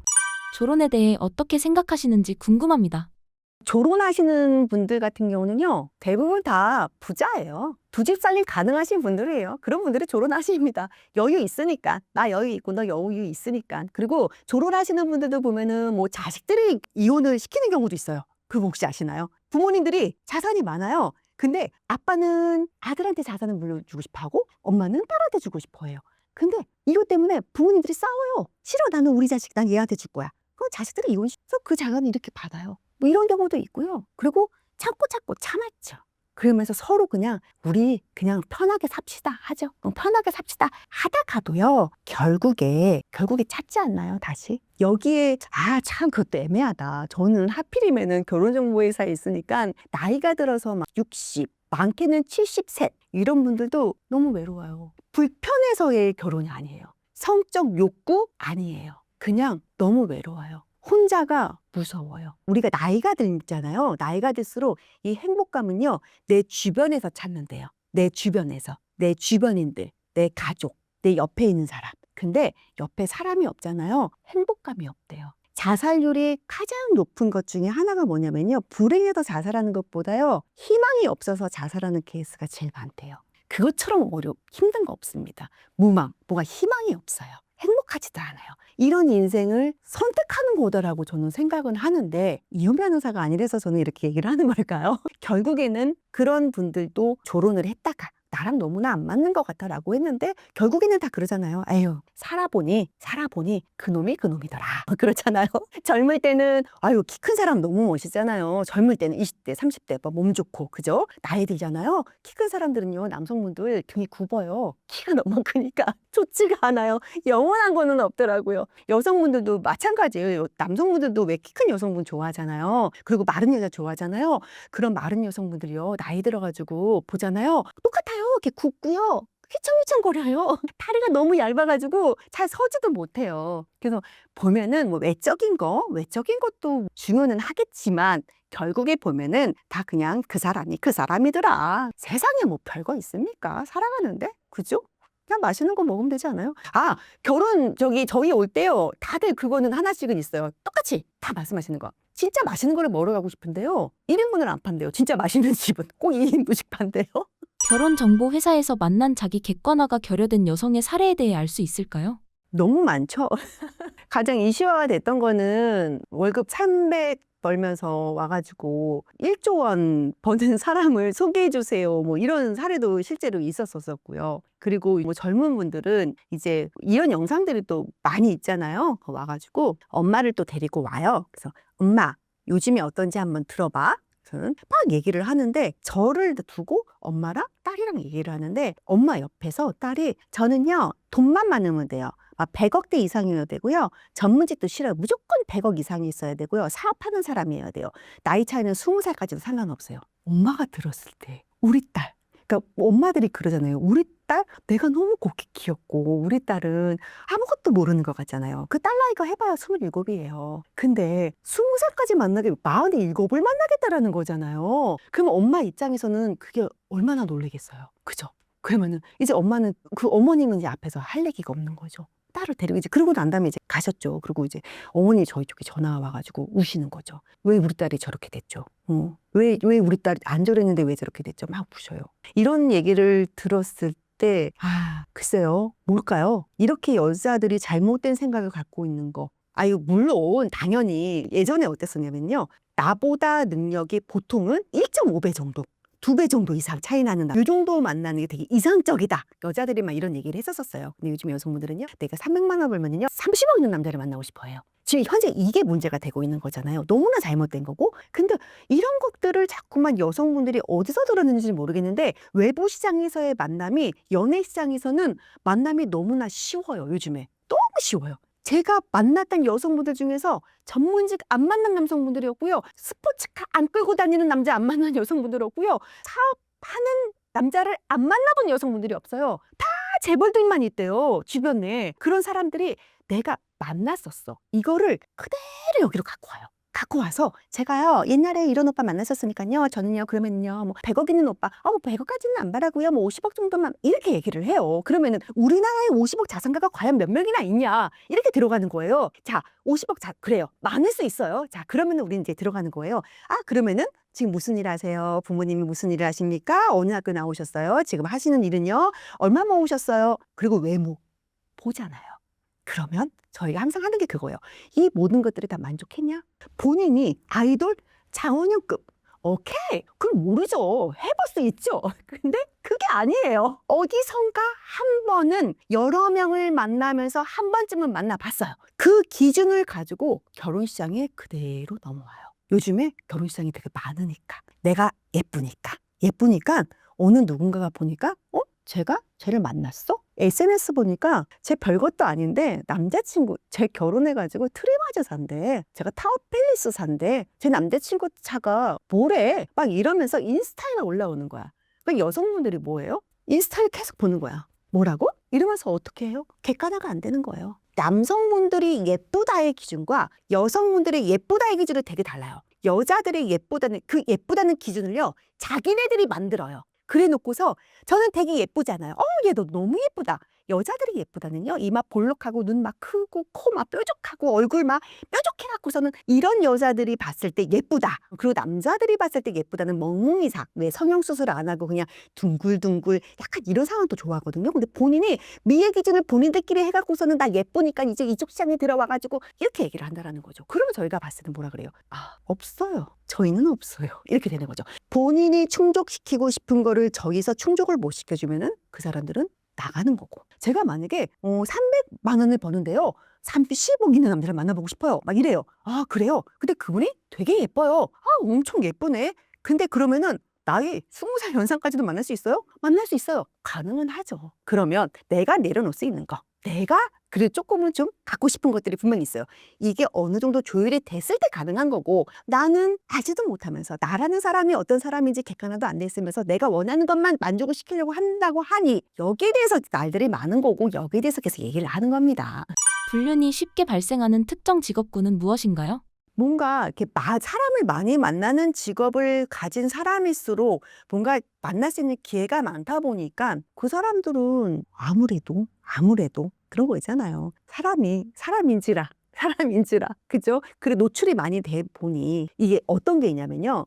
조론에 대해 어떻게 생각하시는지 궁금합니다. 결혼하시는 분들 같은 경우는요, 대부분 다 부자예요. 두 집 살림 가능하신 분들이에요. 그런 분들이 결혼하십니다. 여유 있으니까. 나 여유 있고 너 여유 있으니까. 그리고 결혼하시는 분들도 보면은 뭐 자식들이 이혼을 시키는 경우도 있어요. 그거 혹시 아시나요? 부모님들이 자산이 많아요. 근데 아빠는 아들한테 자산을 물려주고 싶어 하고 엄마는 딸한테 주고 싶어 해요. 근데 이것 때문에 부모님들이 싸워요. 싫어, 나는 우리 자식, 난 얘한테 줄 거야. 그럼 자식들이 이혼시켜서 그 자산을 이렇게 받아요. 뭐 이런 경우도 있고요. 그리고 참고 참았죠. 그러면서 서로 그냥 우리 그냥 편하게 삽시다 하죠. 편하게 삽시다 하다가도요. 결국에 찾지 않나요? 다시 여기에 참 그것도 애매하다. 저는 하필이면은 결혼정보회사에 있으니까 나이가 들어서 막 60, 많게는 70셋 이런 분들도 너무 외로워요. 불편해서의 결혼이 아니에요. 성적 욕구 아니에요. 그냥 너무 외로워요. 혼자가 무서워요. 우리가 나이가 들잖아요. 나이가 들수록 이 행복감은요, 내 주변에서 찾는데요. 내 주변에서. 내 주변인들, 내 가족, 내 옆에 있는 사람. 근데 옆에 사람이 없잖아요. 행복감이 없대요. 자살률이 가장 높은 것 중에 하나가 뭐냐면요. 불행해서 자살하는 것보다요. 희망이 없어서 자살하는 케이스가 제일 많대요. 그것처럼 힘든 거 없습니다. 무망, 뭐가 희망이 없어요. 행복하지도 않아요. 이런 인생을 선택하는 거다라고 저는 생각은 하는데 이혼 변호사가 아니라서 저는 이렇게 얘기를 하는 걸까요? 결국에는 그런 분들도 결혼을 했다가 나랑 너무나 안 맞는 것 같아라고 했는데 결국에는 다 그러잖아요. 에휴, 살아보니 그놈이 그놈이더라. 그렇잖아요. 젊을 때는 아유, 키 큰 사람 너무 멋있잖아요. 젊을 때는 20대, 30대 몸 좋고 그죠? 나이 들잖아요. 키 큰 사람들은요, 남성분들 등이 굽어요. 키가 너무 크니까 좋지가 않아요. 영원한 거는 없더라고요. 여성분들도 마찬가지예요. 남성분들도 왜 키 큰 여성분 좋아하잖아요. 그리고 마른 여자 좋아하잖아요. 그런 마른 여성분들이요, 나이 들어가지고 보잖아요. 똑같아요. 이렇게 굽고요. 휘청휘청거려요. 다리가 너무 얇아가지고 잘 서지도 못해요. 그래서 보면은 뭐 외적인 것도 중요는 하겠지만 결국에 보면은 다 그냥 그 사람이 그 사람이더라. 세상에 뭐 별거 있습니까? 살아가는데, 그죠? 그냥 맛있는 거 먹으면 되지 않아요? 결혼 저희 올 때요. 다들 그거는 하나씩은 있어요. 똑같이 다 말씀하시는 거. 진짜 맛있는 거를 먹으러 가고 싶은데요. 1인분을 안 판대요. 진짜 맛있는 집은 꼭 2인분씩 판대요. 결혼정보 회사에서 만난 자기 객관화가 결여된 여성의 사례에 대해 알 수 있을까요? 너무 많죠. 가장 이슈화가 됐던 거는 월급 300 벌면서 와가지고 1조 원 버는 사람을 소개해 주세요. 뭐 이런 사례도 실제로 있었었고요. 그리고 뭐 젊은 분들은 이제 이런 영상들이 또 많이 있잖아요. 와가지고 엄마를 또 데리고 와요. 그래서 엄마 요즘이 어떤지 한번 들어봐. 저는 막 얘기를 하는데 저를 두고 엄마랑 딸이랑 얘기를 하는데 엄마 옆에서 딸이 저는요 돈만 많으면 돼요. 막 100억대 이상이어야 되고요. 전문직도 싫어요. 무조건 100억 이상이 있어야 되고요. 사업하는 사람이어야 돼요. 나이 차이는 20살까지도 상관없어요. 엄마가 들었을 때 우리 딸 그러니까 엄마들이 그러잖아요. 우리 딸 내가 너무 곱게 키웠고 우리 딸은 아무것도 모르는 것 같잖아요. 그 딸 나이가 해봐야 27이에요. 근데 20살까지 만나게 47을 만나겠다라는 거잖아요. 그럼 엄마 입장에서는 그게 얼마나 놀라겠어요. 그죠? 그러면은 이제 엄마는 그 어머님은 이제 앞에서 할 얘기가 없는 거죠. 딸을 데리고 이제 그러고 난 다음에 이제 가셨죠. 그리고 이제 어머니 저희 쪽에 전화가 와가지고 우시는 거죠. 왜 우리 딸이 저렇게 됐죠? 왜 우리 딸이 안 저랬는데 왜 저렇게 됐죠? 막 우셔요. 이런 얘기를 들었을 때, 글쎄요. 뭘까요? 이렇게 여자들이 잘못된 생각을 갖고 있는 거. 아유, 물론, 당연히 예전에 어땠었냐면요. 나보다 능력이 보통은 1.5배 정도. 2배 정도 이상 차이 나는 이 정도 만나는 게 되게 이상적이다. 여자들이 막 이런 얘기를 했었어요. 근데 요즘 여성분들은요. 내가 300만 원 벌면요. 30억 있는 남자를 만나고 싶어요. 지금 현재 이게 문제가 되고 있는 거잖아요. 너무나 잘못된 거고. 근데 이런 것들을 자꾸만 여성분들이 어디서 들었는지 모르겠는데 외부 시장에서의 만남이 연애 시장에서는 만남이 너무나 쉬워요. 요즘에. 너무 쉬워요. 제가 만났던 여성분들 중에서 전문직 안 만난 남성분들이었고요. 스포츠카 안 끌고 다니는 남자 안 만난 여성분들이었고요. 사업하는 남자를 안 만나본 여성분들이 없어요. 다 재벌들만 있대요. 주변에. 그런 사람들이 내가 만났었어. 이거를 그대로 여기로 갖고 와요. 갖고 와서 제가요 옛날에 이런 오빠 만났었으니까요 저는요 그러면요 뭐 100억 있는 오빠 뭐 100억까지는 안 바라고요 뭐 50억 정도만 이렇게 얘기를 해요. 그러면은 우리나라에 50억 자산가가 과연 몇 명이나 있냐 이렇게 들어가는 거예요. 자 50억 그래요 많을 수 있어요. 자 그러면은 우리는 이제 들어가는 거예요. 그러면은 지금 무슨 일 하세요? 부모님이 무슨 일을 하십니까? 어느 학교 나오셨어요? 지금 하시는 일은요? 얼마 모으셨어요? 그리고 외모 보잖아요. 그러면 저희가 항상 하는 게 그거예요. 이 모든 것들이 다 만족했냐? 본인이 아이돌 장원영급 오케이 그럼 모르죠. 해볼 수 있죠. 근데 그게 아니에요. 어디선가 한 번은 여러 명을 만나면서 한 번쯤은 만나봤어요. 그 기준을 가지고 결혼시장에 그대로 넘어와요. 요즘에 결혼시장이 되게 많으니까 내가 예쁘니까 어느 누군가가 보니까 제가 쟤를 만났어? SNS 보니까 쟤 별것도 아닌데 남자친구 쟤 결혼해가지고 트리마저 산대. 제가 타워팰리스 산대. 제 남자친구 차가 뭐래? 막 이러면서 인스타에 올라오는 거야. 그러니까 여성분들이 뭐예요? 인스타를 계속 보는 거야. 뭐라고? 이러면서 어떻게 해요? 객관화가 안 되는 거예요. 남성분들이 예쁘다의 기준과 여성분들의 예쁘다의 기준은 되게 달라요. 여자들이 예쁘다는 기준을요 자기네들이 만들어요. 그래 놓고서 저는 되게 예쁘잖아요. 얘 너 너무 예쁘다. 여자들이 예쁘다는요. 이마 볼록하고 눈 막 크고 코 막 뾰족하고 얼굴 막 뾰족해 갖고서는 이런 여자들이 봤을 때 예쁘다. 그리고 남자들이 봤을 때 예쁘다는 멍뭉이삭. 왜 성형수술 안 하고 그냥 둥글둥글 약간 이런 상황도 좋아하거든요. 근데 본인이 미의 기준을 본인들끼리 해 갖고서는 나 예쁘니까 이제 이쪽 시장에 들어와 가지고 이렇게 얘기를 한다라는 거죠. 그러면 저희가 봤을 때는 뭐라 그래요? 없어요. 저희는 없어요. 이렇게 되는 거죠. 본인이 충족시키고 싶은 거를 저기서 충족을 못 시켜주면은 그 사람들은 나가는 거고. 제가 만약에 300만 원을 버는데요. 30억 있는 남자를 만나보고 싶어요. 막 이래요. 그래요? 근데 그분이 되게 예뻐요. 엄청 예쁘네. 근데 그러면은 나이 20살 연상까지도 만날 수 있어요? 만날 수 있어요. 가능은 하죠. 그러면 내가 내려놓을 수 있는 거. 내가 그래도 조금은 좀 갖고 싶은 것들이 분명히 있어요. 이게 어느 정도 조율이 됐을 때 가능한 거고 나는 알지도 못하면서 나라는 사람이 어떤 사람인지 객관화도 안 돼 있으면서 내가 원하는 것만 만족을 시키려고 한다고 하니 여기에 대해서 날들이 많은 거고 여기에 대해서 계속 얘기를 하는 겁니다. 불륜이 쉽게 발생하는 특정 직업군은 무엇인가요? 뭔가 이렇게 사람을 많이 만나는 직업을 가진 사람일수록 뭔가 만날 수 있는 기회가 많다 보니까 그 사람들은 아무래도 그런 거 있잖아요. 사람인지라 그죠? 그리고 노출이 많이 돼 보니 이게 어떤 게 있냐면요.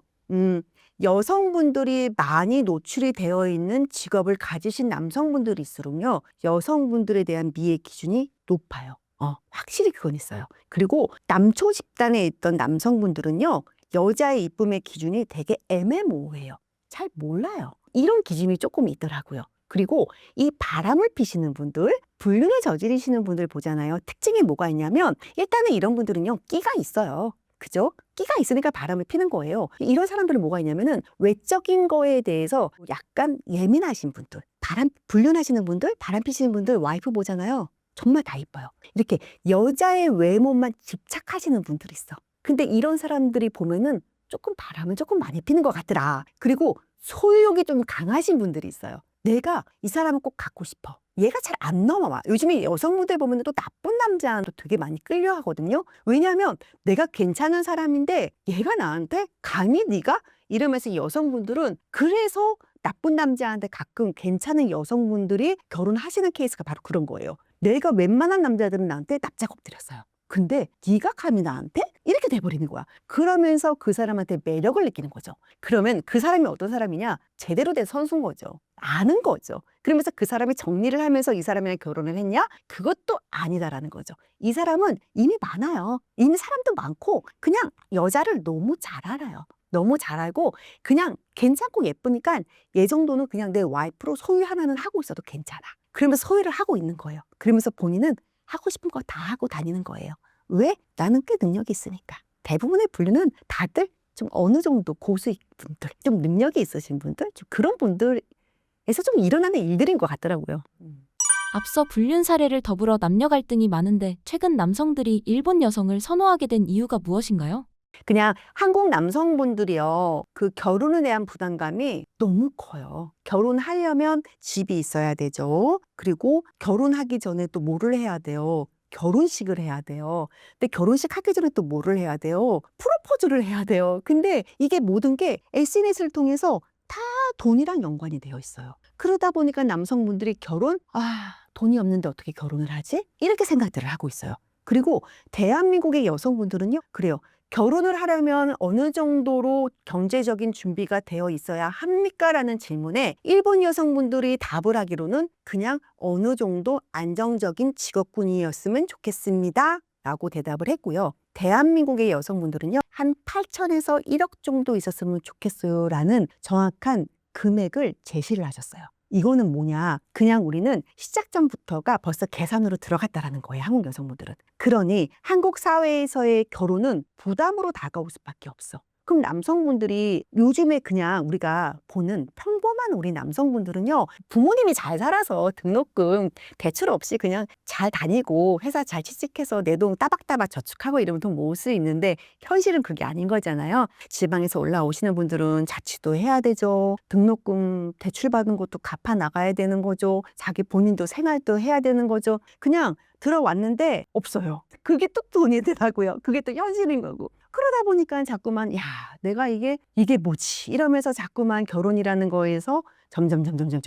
여성분들이 많이 노출이 되어 있는 직업을 가지신 남성분들일수록요, 여성분들에 대한 미의 기준이 높아요. 확실히 그건 있어요. 그리고 남초 집단에 있던 남성분들은요, 여자의 이쁨의 기준이 되게 애매모호해요. 잘 몰라요. 이런 기준이 조금 있더라고요. 그리고 이 바람을 피시는 분들, 불륜에 저지르시는 분들 보잖아요. 특징이 뭐가 있냐면, 일단은 이런 분들은요, 끼가 있어요. 그죠? 끼가 있으니까 바람을 피는 거예요. 이런 사람들은 뭐가 있냐면은 외적인 거에 대해서 약간 예민하신 분들, 불륜하시는 분들, 바람 피시는 분들 와이프 보잖아요. 정말 다 이뻐요. 이렇게 여자의 외모만 집착하시는 분들이 있어. 근데 이런 사람들이 보면은 조금 바람을 조금 많이 피는 것 같더라. 그리고 소유욕이 좀 강하신 분들이 있어요. 내가 이 사람을 꼭 갖고 싶어. 얘가 잘 안 넘어와. 요즘에 여성분들 보면 또 나쁜 남자한테 되게 많이 끌려 하거든요. 왜냐하면 내가 괜찮은 사람인데 얘가 나한테 감히 네가? 이러면서 여성분들은 그래서 나쁜 남자한테 가끔 괜찮은 여성분들이 결혼하시는 케이스가 바로 그런 거예요. 내가 웬만한 남자들은 나한테 납작 엎드렸어요. 근데 네가 감히 나한테? 이렇게 돼버리는 거야. 그러면서 그 사람한테 매력을 느끼는 거죠. 그러면 그 사람이 어떤 사람이냐? 제대로 된 선수인 거죠. 아는 거죠. 그러면서 그 사람이 정리를 하면서 이 사람이랑 결혼을 했냐? 그것도 아니다라는 거죠. 이 사람은 이미 많아요. 이미 사람도 많고 그냥 여자를 너무 잘 알아요. 너무 잘 알고 그냥 괜찮고 예쁘니까 얘 정도는 그냥 내 와이프로 소유 하나는 하고 있어도 괜찮아. 그러면서 소유를 하고 있는 거예요. 그러면서 본인은 하고 싶은 거 다 하고 다니는 거예요. 왜? 나는 꽤 능력이 있으니까. 대부분의 분류는 다들 좀 어느 정도 고수익 분들, 좀 능력이 있으신 분들, 좀 그런 분들에서 좀 일어나는 일들인 것 같더라고요. 앞서 불륜 사례를 더불어 남녀 갈등이 많은데 최근 남성들이 일본 여성을 선호하게 된 이유가 무엇인가요? 그냥 한국 남성분들이요, 그 결혼에 대한 부담감이 너무 커요. 결혼하려면 집이 있어야 되죠. 그리고 결혼하기 전에 또 뭐를 해야 돼요? 결혼식을 해야 돼요. 근데 결혼식 하기 전에 또 뭐를 해야 돼요? 프로포즈를 해야 돼요. 근데 이게 모든 게 SNS를 통해서 다 돈이랑 연관이 되어 있어요. 그러다 보니까 남성분들이 돈이 없는데 어떻게 결혼을 하지? 이렇게 생각들을 하고 있어요. 그리고 대한민국의 여성분들은요, 그래요. 결혼을 하려면 어느 정도로 경제적인 준비가 되어 있어야 합니까? 라는 질문에 일본 여성분들이 답을 하기로는 그냥 어느 정도 안정적인 직업군이었으면 좋겠습니다. 라고 대답을 했고요. 대한민국의 여성분들은요, 한 8천에서 1억 정도 있었으면 좋겠어요. 라는 정확한 금액을 제시를 하셨어요. 이거는 뭐냐? 그냥 우리는 시작 전부터가 벌써 계산으로 들어갔다라는 거예요, 한국 여성분들은. 그러니 한국 사회에서의 결혼은 부담으로 다가올 수밖에 없어. 그럼 남성분들이 요즘에 그냥 우리가 보는 평범한 우리 남성분들은요, 부모님이 잘 살아서 등록금 대출 없이 그냥 잘 다니고 회사 잘 취직해서 내 돈 따박따박 저축하고 이러면 돈 모을 수 있는데 현실은 그게 아닌 거잖아요. 지방에서 올라오시는 분들은 자취도 해야 되죠. 등록금 대출받은 것도 갚아 나가야 되는 거죠. 자기 본인도 생활도 해야 되는 거죠. 그냥 들어왔는데 없어요. 그게 또 돈이 되더라고요. 그게 또 현실인 거고. 그러다 보니까 자꾸만 내가 이게 뭐지? 이러면서 자꾸만 결혼이라는 거에서 점점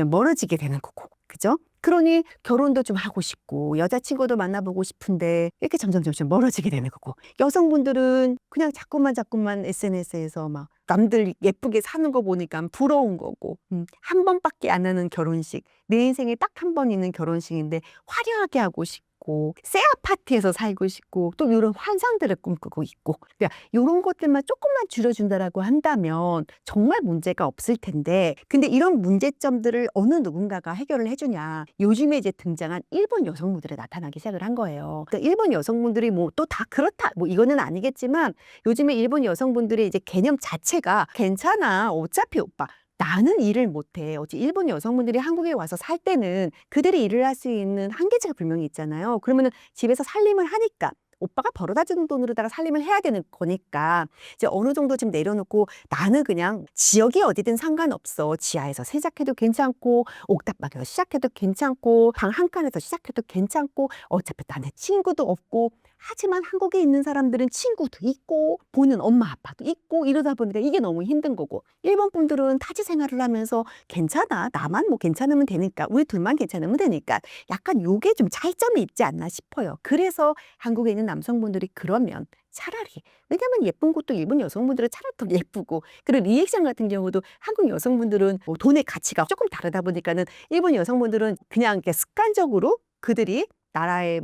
멀어지게 되는 거고. 그죠? 그러니 결혼도 좀 하고 싶고 여자친구도 만나보고 싶은데 이렇게 점점 멀어지게 되는 거고. 여성분들은 그냥 자꾸만 SNS에서 막 남들 예쁘게 사는 거 보니까 부러운 거고. 한 번밖에 안 하는 결혼식. 내 인생에 딱 한 번 있는 결혼식인데 화려하게 하고 싶고 새 아파트에서 살고 싶고 또 이런 환상들을 꿈꾸고 있고, 그러니까 이런 것들만 조금만 줄여준다라고 한다면 정말 문제가 없을 텐데, 근데 이런 문제점들을 어느 누군가가 해결을 해주냐? 요즘에 이제 등장한 일본 여성분들이 나타나기 시작을 한 거예요. 그러니까 일본 여성분들이 뭐 또 다 그렇다 뭐 이거는 아니겠지만 요즘에 일본 여성분들의 이제 개념 자체가 괜찮아, 어차피 오빠 나는 일을 못해. 어찌 일본 여성분들이 한국에 와서 살 때는 그들이 일을 할 수 있는 한계치가 분명히 있잖아요. 그러면은 집에서 살림을 하니까 오빠가 벌어다 주는 돈으로다가 살림을 해야 되는 거니까 이제 어느 정도 좀 내려놓고 나는 그냥 지역이 어디든 상관없어. 지하에서 시작해도 괜찮고 옥탑방에서 시작해도 괜찮고 방 한 칸에서 시작해도 괜찮고 어차피 나는 친구도 없고 하지만 한국에 있는 사람들은 친구도 있고 보는 엄마 아빠도 있고 이러다 보니까 이게 너무 힘든 거고, 일본 분들은 타지 생활을 하면서 괜찮아, 나만 뭐 괜찮으면 되니까, 우리 둘만 괜찮으면 되니까, 약간 요게 좀 차이점이 있지 않나 싶어요. 그래서 한국에 있는 남성분들이 그러면 차라리, 왜냐면 예쁜 것도 일본 여성분들은 차라리 더 예쁘고, 그리고 리액션 같은 경우도 한국 여성분들은 뭐 돈의 가치가 조금 다르다 보니까는 일본 여성분들은 그냥 이렇게 습관적으로 그들이 나라의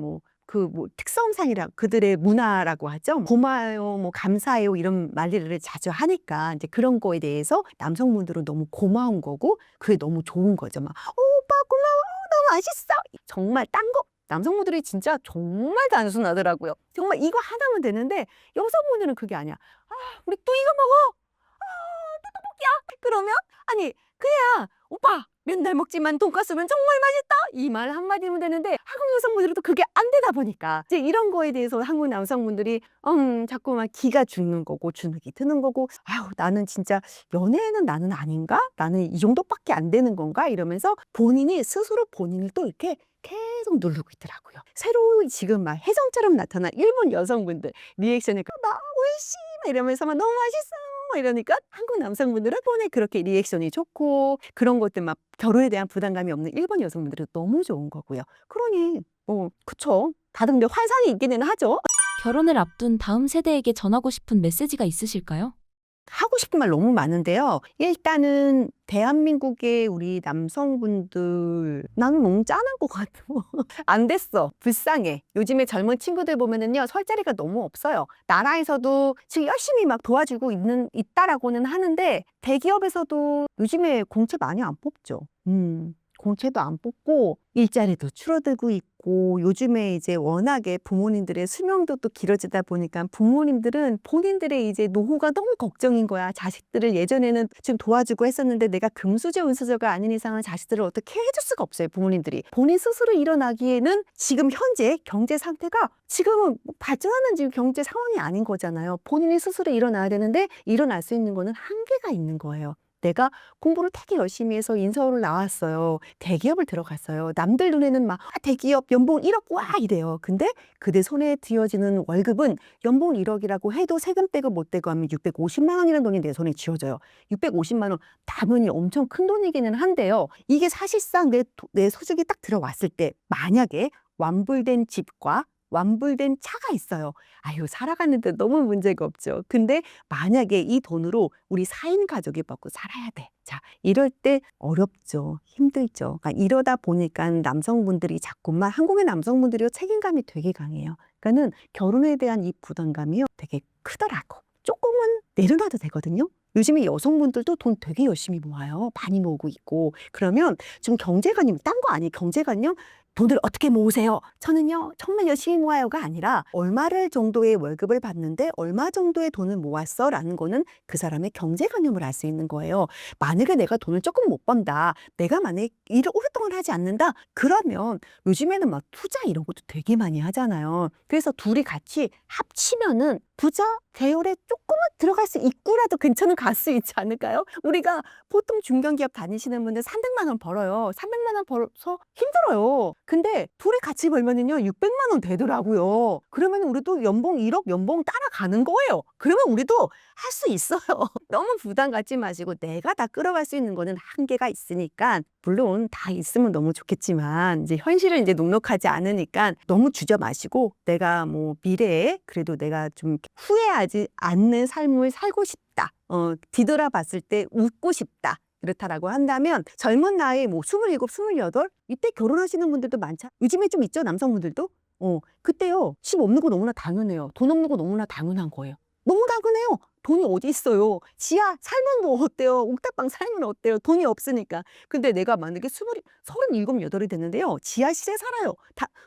특성상이라, 그들의 문화라고 하죠. 고마워요, 뭐 감사해요, 이런 말들을 자주 하니까 이제 그런 거에 대해서 남성분들은 너무 고마운 거고, 그게 너무 좋은 거죠. 막 오빠 고마워, 너무 맛있어. 정말 딴 거 남성분들이 진짜 정말 단순하더라고요. 정말 이거 하나면 되는데 여성분들은 그게 아니야. 아, 우리 또 이거 먹어. 그러면 아니 그냥 오빠 맨날 먹지만 돈가스면 정말 맛있다, 이 말 한마디면 되는데, 한국 여성분들은 또 그게 안 되다 보니까 이제 이런 거에 대해서 한국 남성분들이 자꾸만 기가 죽는 거고 주눅이 드는 거고, 아유 나는 진짜 연애는 나는 아닌가? 나는 이 정도밖에 안 되는 건가? 이러면서 본인이 스스로 본인을 또 이렇게 계속 누르고 있더라고요. 새로 지금 막 혜성처럼 나타난 일본 여성분들 리액션을 나 오이시 이러면서 막 너무 맛있어 이러니까 한국 남성분들은 폰에 그렇게 리액션이 좋고, 그런 것들 막 결혼에 대한 부담감이 없는 일본 여성분들은 너무 좋은 거고요. 그러니 그쵸. 다들 근데 환상이 있기는 하죠. 결혼을 앞둔 다음 세대에게 전하고 싶은 메시지가 있으실까요? 하고 싶은 말 너무 많은데요. 일단은 대한민국의 우리 남성분들, 나는 너무 짠한 것 같아. 안 됐어. 불쌍해. 요즘에 젊은 친구들 보면은요, 설 자리가 너무 없어요. 나라에서도 지금 열심히 막 도와주고 있다라고는 하는데, 대기업에서도 요즘에 공채 많이 안 뽑죠. 공채도 안 뽑고 일자리도 줄어들고 있고, 요즘에 이제 워낙에 부모님들의 수명도 또 길어지다 보니까 부모님들은 본인들의 이제 노후가 너무 걱정인 거야. 자식들을 예전에는 좀 도와주고 했었는데 내가 금수저 은수저가 아닌 이상은 자식들을 어떻게 해줄 수가 없어요. 부모님들이 본인 스스로 일어나기에는 지금 현재 경제 상태가 지금은 발전하는 지금 경제 상황이 아닌 거잖아요. 본인이 스스로 일어나야 되는데 일어날 수 있는 거는 한계가 있는 거예요. 내가 공부를 되게 열심히 해서 인서울을 나왔어요. 대기업을 들어갔어요. 남들 눈에는 막 대기업 연봉 1억 와 이래요. 근데 그들 손에 쥐어지는 월급은 연봉 1억이라고 해도 세금 빼고 못 떼고 하면 650만 원이라는 돈이 내 손에 쥐어져요. 650만 원 당연히 엄청 큰 돈이기는 한데요. 이게 사실상 내 소득이 딱 들어왔을 때 만약에 완불된 집과 완불된 차가 있어요. 아유, 살아가는데 너무 문제가 없죠. 근데 만약에 이 돈으로 우리 4인 가족이 먹고 살아야 돼. 자, 이럴 때 어렵죠. 힘들죠. 그러니까 이러다 보니까 남성분들이 자꾸만, 한국의 남성분들이 책임감이 되게 강해요. 그러니까는 결혼에 대한 이 부담감이요, 되게 크더라고. 조금은 내려놔도 되거든요. 요즘에 여성분들도 돈 되게 열심히 모아요. 많이 모으고 있고. 그러면 좀 경제관념, 딴 거 아니에요. 경제관념, 돈을 어떻게 모으세요? 저는요, 정말 열심히 모아요가 아니라 얼마를 정도의 월급을 받는데 얼마 정도의 돈을 모았어? 라는 거는 그 사람의 경제관념을 알 수 있는 거예요. 만약에 내가 돈을 조금 못 번다, 내가 만약에 일을 오랫동안 하지 않는다, 그러면 요즘에는 막 투자 이런 것도 되게 많이 하잖아요. 그래서 둘이 같이 합치면은 부자 대열에 조금은 들어갈 수 있고라도 괜찮은 갈 수 있지 않을까요? 우리가 보통 중견기업 다니시는 분들 300만 원 벌어요. 300만 원 벌어서 힘들어요. 근데 둘이 같이 벌면은요 600만 원 되더라고요. 그러면 우리도 연봉 1억 연봉 따라가는 거예요. 그러면 우리도 할 수 있어요. 너무 부담 갖지 마시고, 내가 다 끌어갈 수 있는 거는 한계가 있으니까, 물론 다 있으면 너무 좋겠지만 이제 현실은 이제 녹록하지 않으니까 너무 주저 마시고, 내가 뭐 미래에 그래도 내가 좀 후회하지 않는 삶을 살고 싶다. 뒤돌아봤을 때 웃고 싶다. 그렇다라고 한다면 젊은 나이 뭐 27, 28 이때 결혼하시는 분들도 많죠. 요즘에 좀 있죠, 남성분들도. 그때요, 집 없는 거 너무나 당연해요. 돈 없는 거 너무나 당연한 거예요. 너무 당연해요. 돈이 어디 있어요? 지하 살면 뭐 어때요? 옥탑방 살면 어때요? 돈이 없으니까. 근데 내가 만약에 37, 8이 됐는데요, 지하실에 살아요.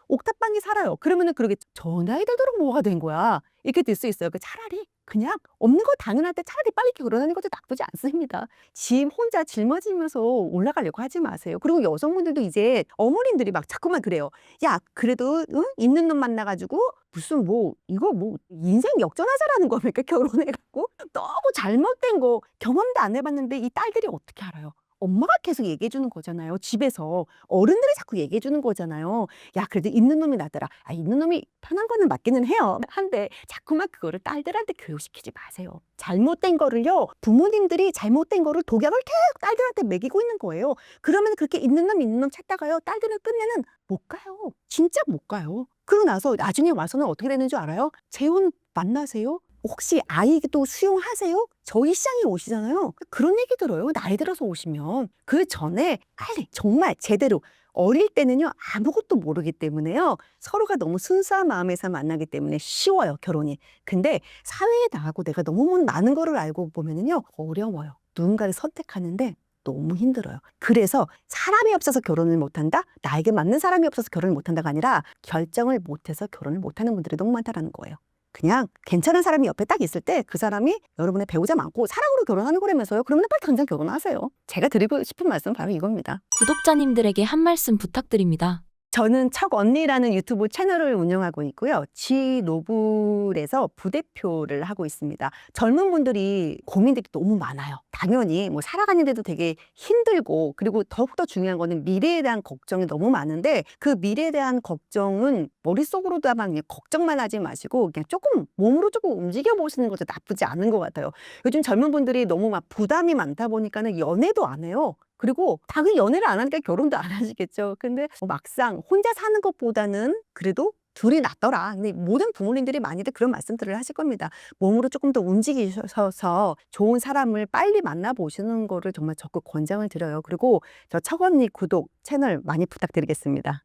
옥탑방에 살아요. 그러면은 그러겠죠. 저 나이 들도록 뭐가 된 거야? 이렇게 될 수 있어요. 차라리 그냥 없는 거 당연할 때 차라리 빨리 결혼하는 것도 나쁘지 않습니다. 집 혼자 짊어지면서 올라가려고 하지 마세요. 그리고 여성분들도 이제 어머님들이 막 자꾸만 그래요. 야, 그래도 응? 있는 놈 만나가지고 무슨 이거 인생 역전하자라는 겁니까? 결혼해갖고 너무 잘못된 거 경험도 안 해봤는데 이 딸들이 어떻게 알아요? 엄마가 계속 얘기해 주는 거잖아요. 집에서 어른들이 자꾸 얘기해 주는 거잖아요. 야, 그래도 있는 놈이 나더라. 아, 있는 놈이 편한 거는 맞기는 해요. 한데 자꾸만 그거를 딸들한테 교육시키지 마세요. 잘못된 거를요, 부모님들이 잘못된 거를 독약을 계속 딸들한테 먹이고 있는 거예요. 그러면 그렇게 있는 놈 찾다가요, 딸들은 끝내는 못 가요. 진짜 못 가요. 그러고 나서 나중에 와서는 어떻게 되는 줄 알아요? 재혼 만나세요? 혹시 아이도 수용하세요? 저희 시장에 오시잖아요. 그런 얘기 들어요. 나이 들어서 오시면. 그 전에 빨리 정말 제대로, 어릴 때는요 아무것도 모르기 때문에요, 서로가 너무 순수한 마음에서 만나기 때문에 쉬워요, 결혼이. 근데 사회에 나가고 내가 너무 많은 거를 알고 보면은요 어려워요. 누군가를 선택하는데 너무 힘들어요. 그래서 사람이 없어서 결혼을 못한다? 나에게 맞는 사람이 없어서 결혼을 못한다가 아니라 결정을 못해서 결혼을 못하는 분들이 너무 많다는 거예요. 그냥 괜찮은 사람이 옆에 딱 있을 때 그 사람이 여러분의 배우자 많고 사랑으로 결혼하는 거라면서요. 그러면 빨리 당장 결혼하세요. 제가 드리고 싶은 말씀은 바로 이겁니다. 구독자님들에게 한 말씀 부탁드립니다. 저는 척언니라는 유튜브 채널을 운영하고 있고요. 지노블에서 부대표를 하고 있습니다. 젊은 분들이 고민들이 너무 많아요. 당연히 뭐 살아가는데도 되게 힘들고, 그리고 더욱더 중요한 거는 미래에 대한 걱정이 너무 많은데, 그 미래에 대한 걱정은 머릿속으로다만 그냥 걱정만 하지 마시고 그냥 조금 몸으로 조금 움직여 보시는 것도 나쁘지 않은 것 같아요. 요즘 젊은 분들이 너무 막 부담이 많다 보니까는 연애도 안 해요. 그리고 당연히 연애를 안 하니까 결혼도 안 하시겠죠. 근데 막상 혼자 사는 것보다는 그래도 둘이 낫더라. 근데 모든 부모님들이 많이들 그런 말씀들을 하실 겁니다. 몸으로 조금 더 움직이셔서 좋은 사람을 빨리 만나보시는 거를 정말 적극 권장을 드려요. 그리고 저 척언니 구독 채널 많이 부탁드리겠습니다.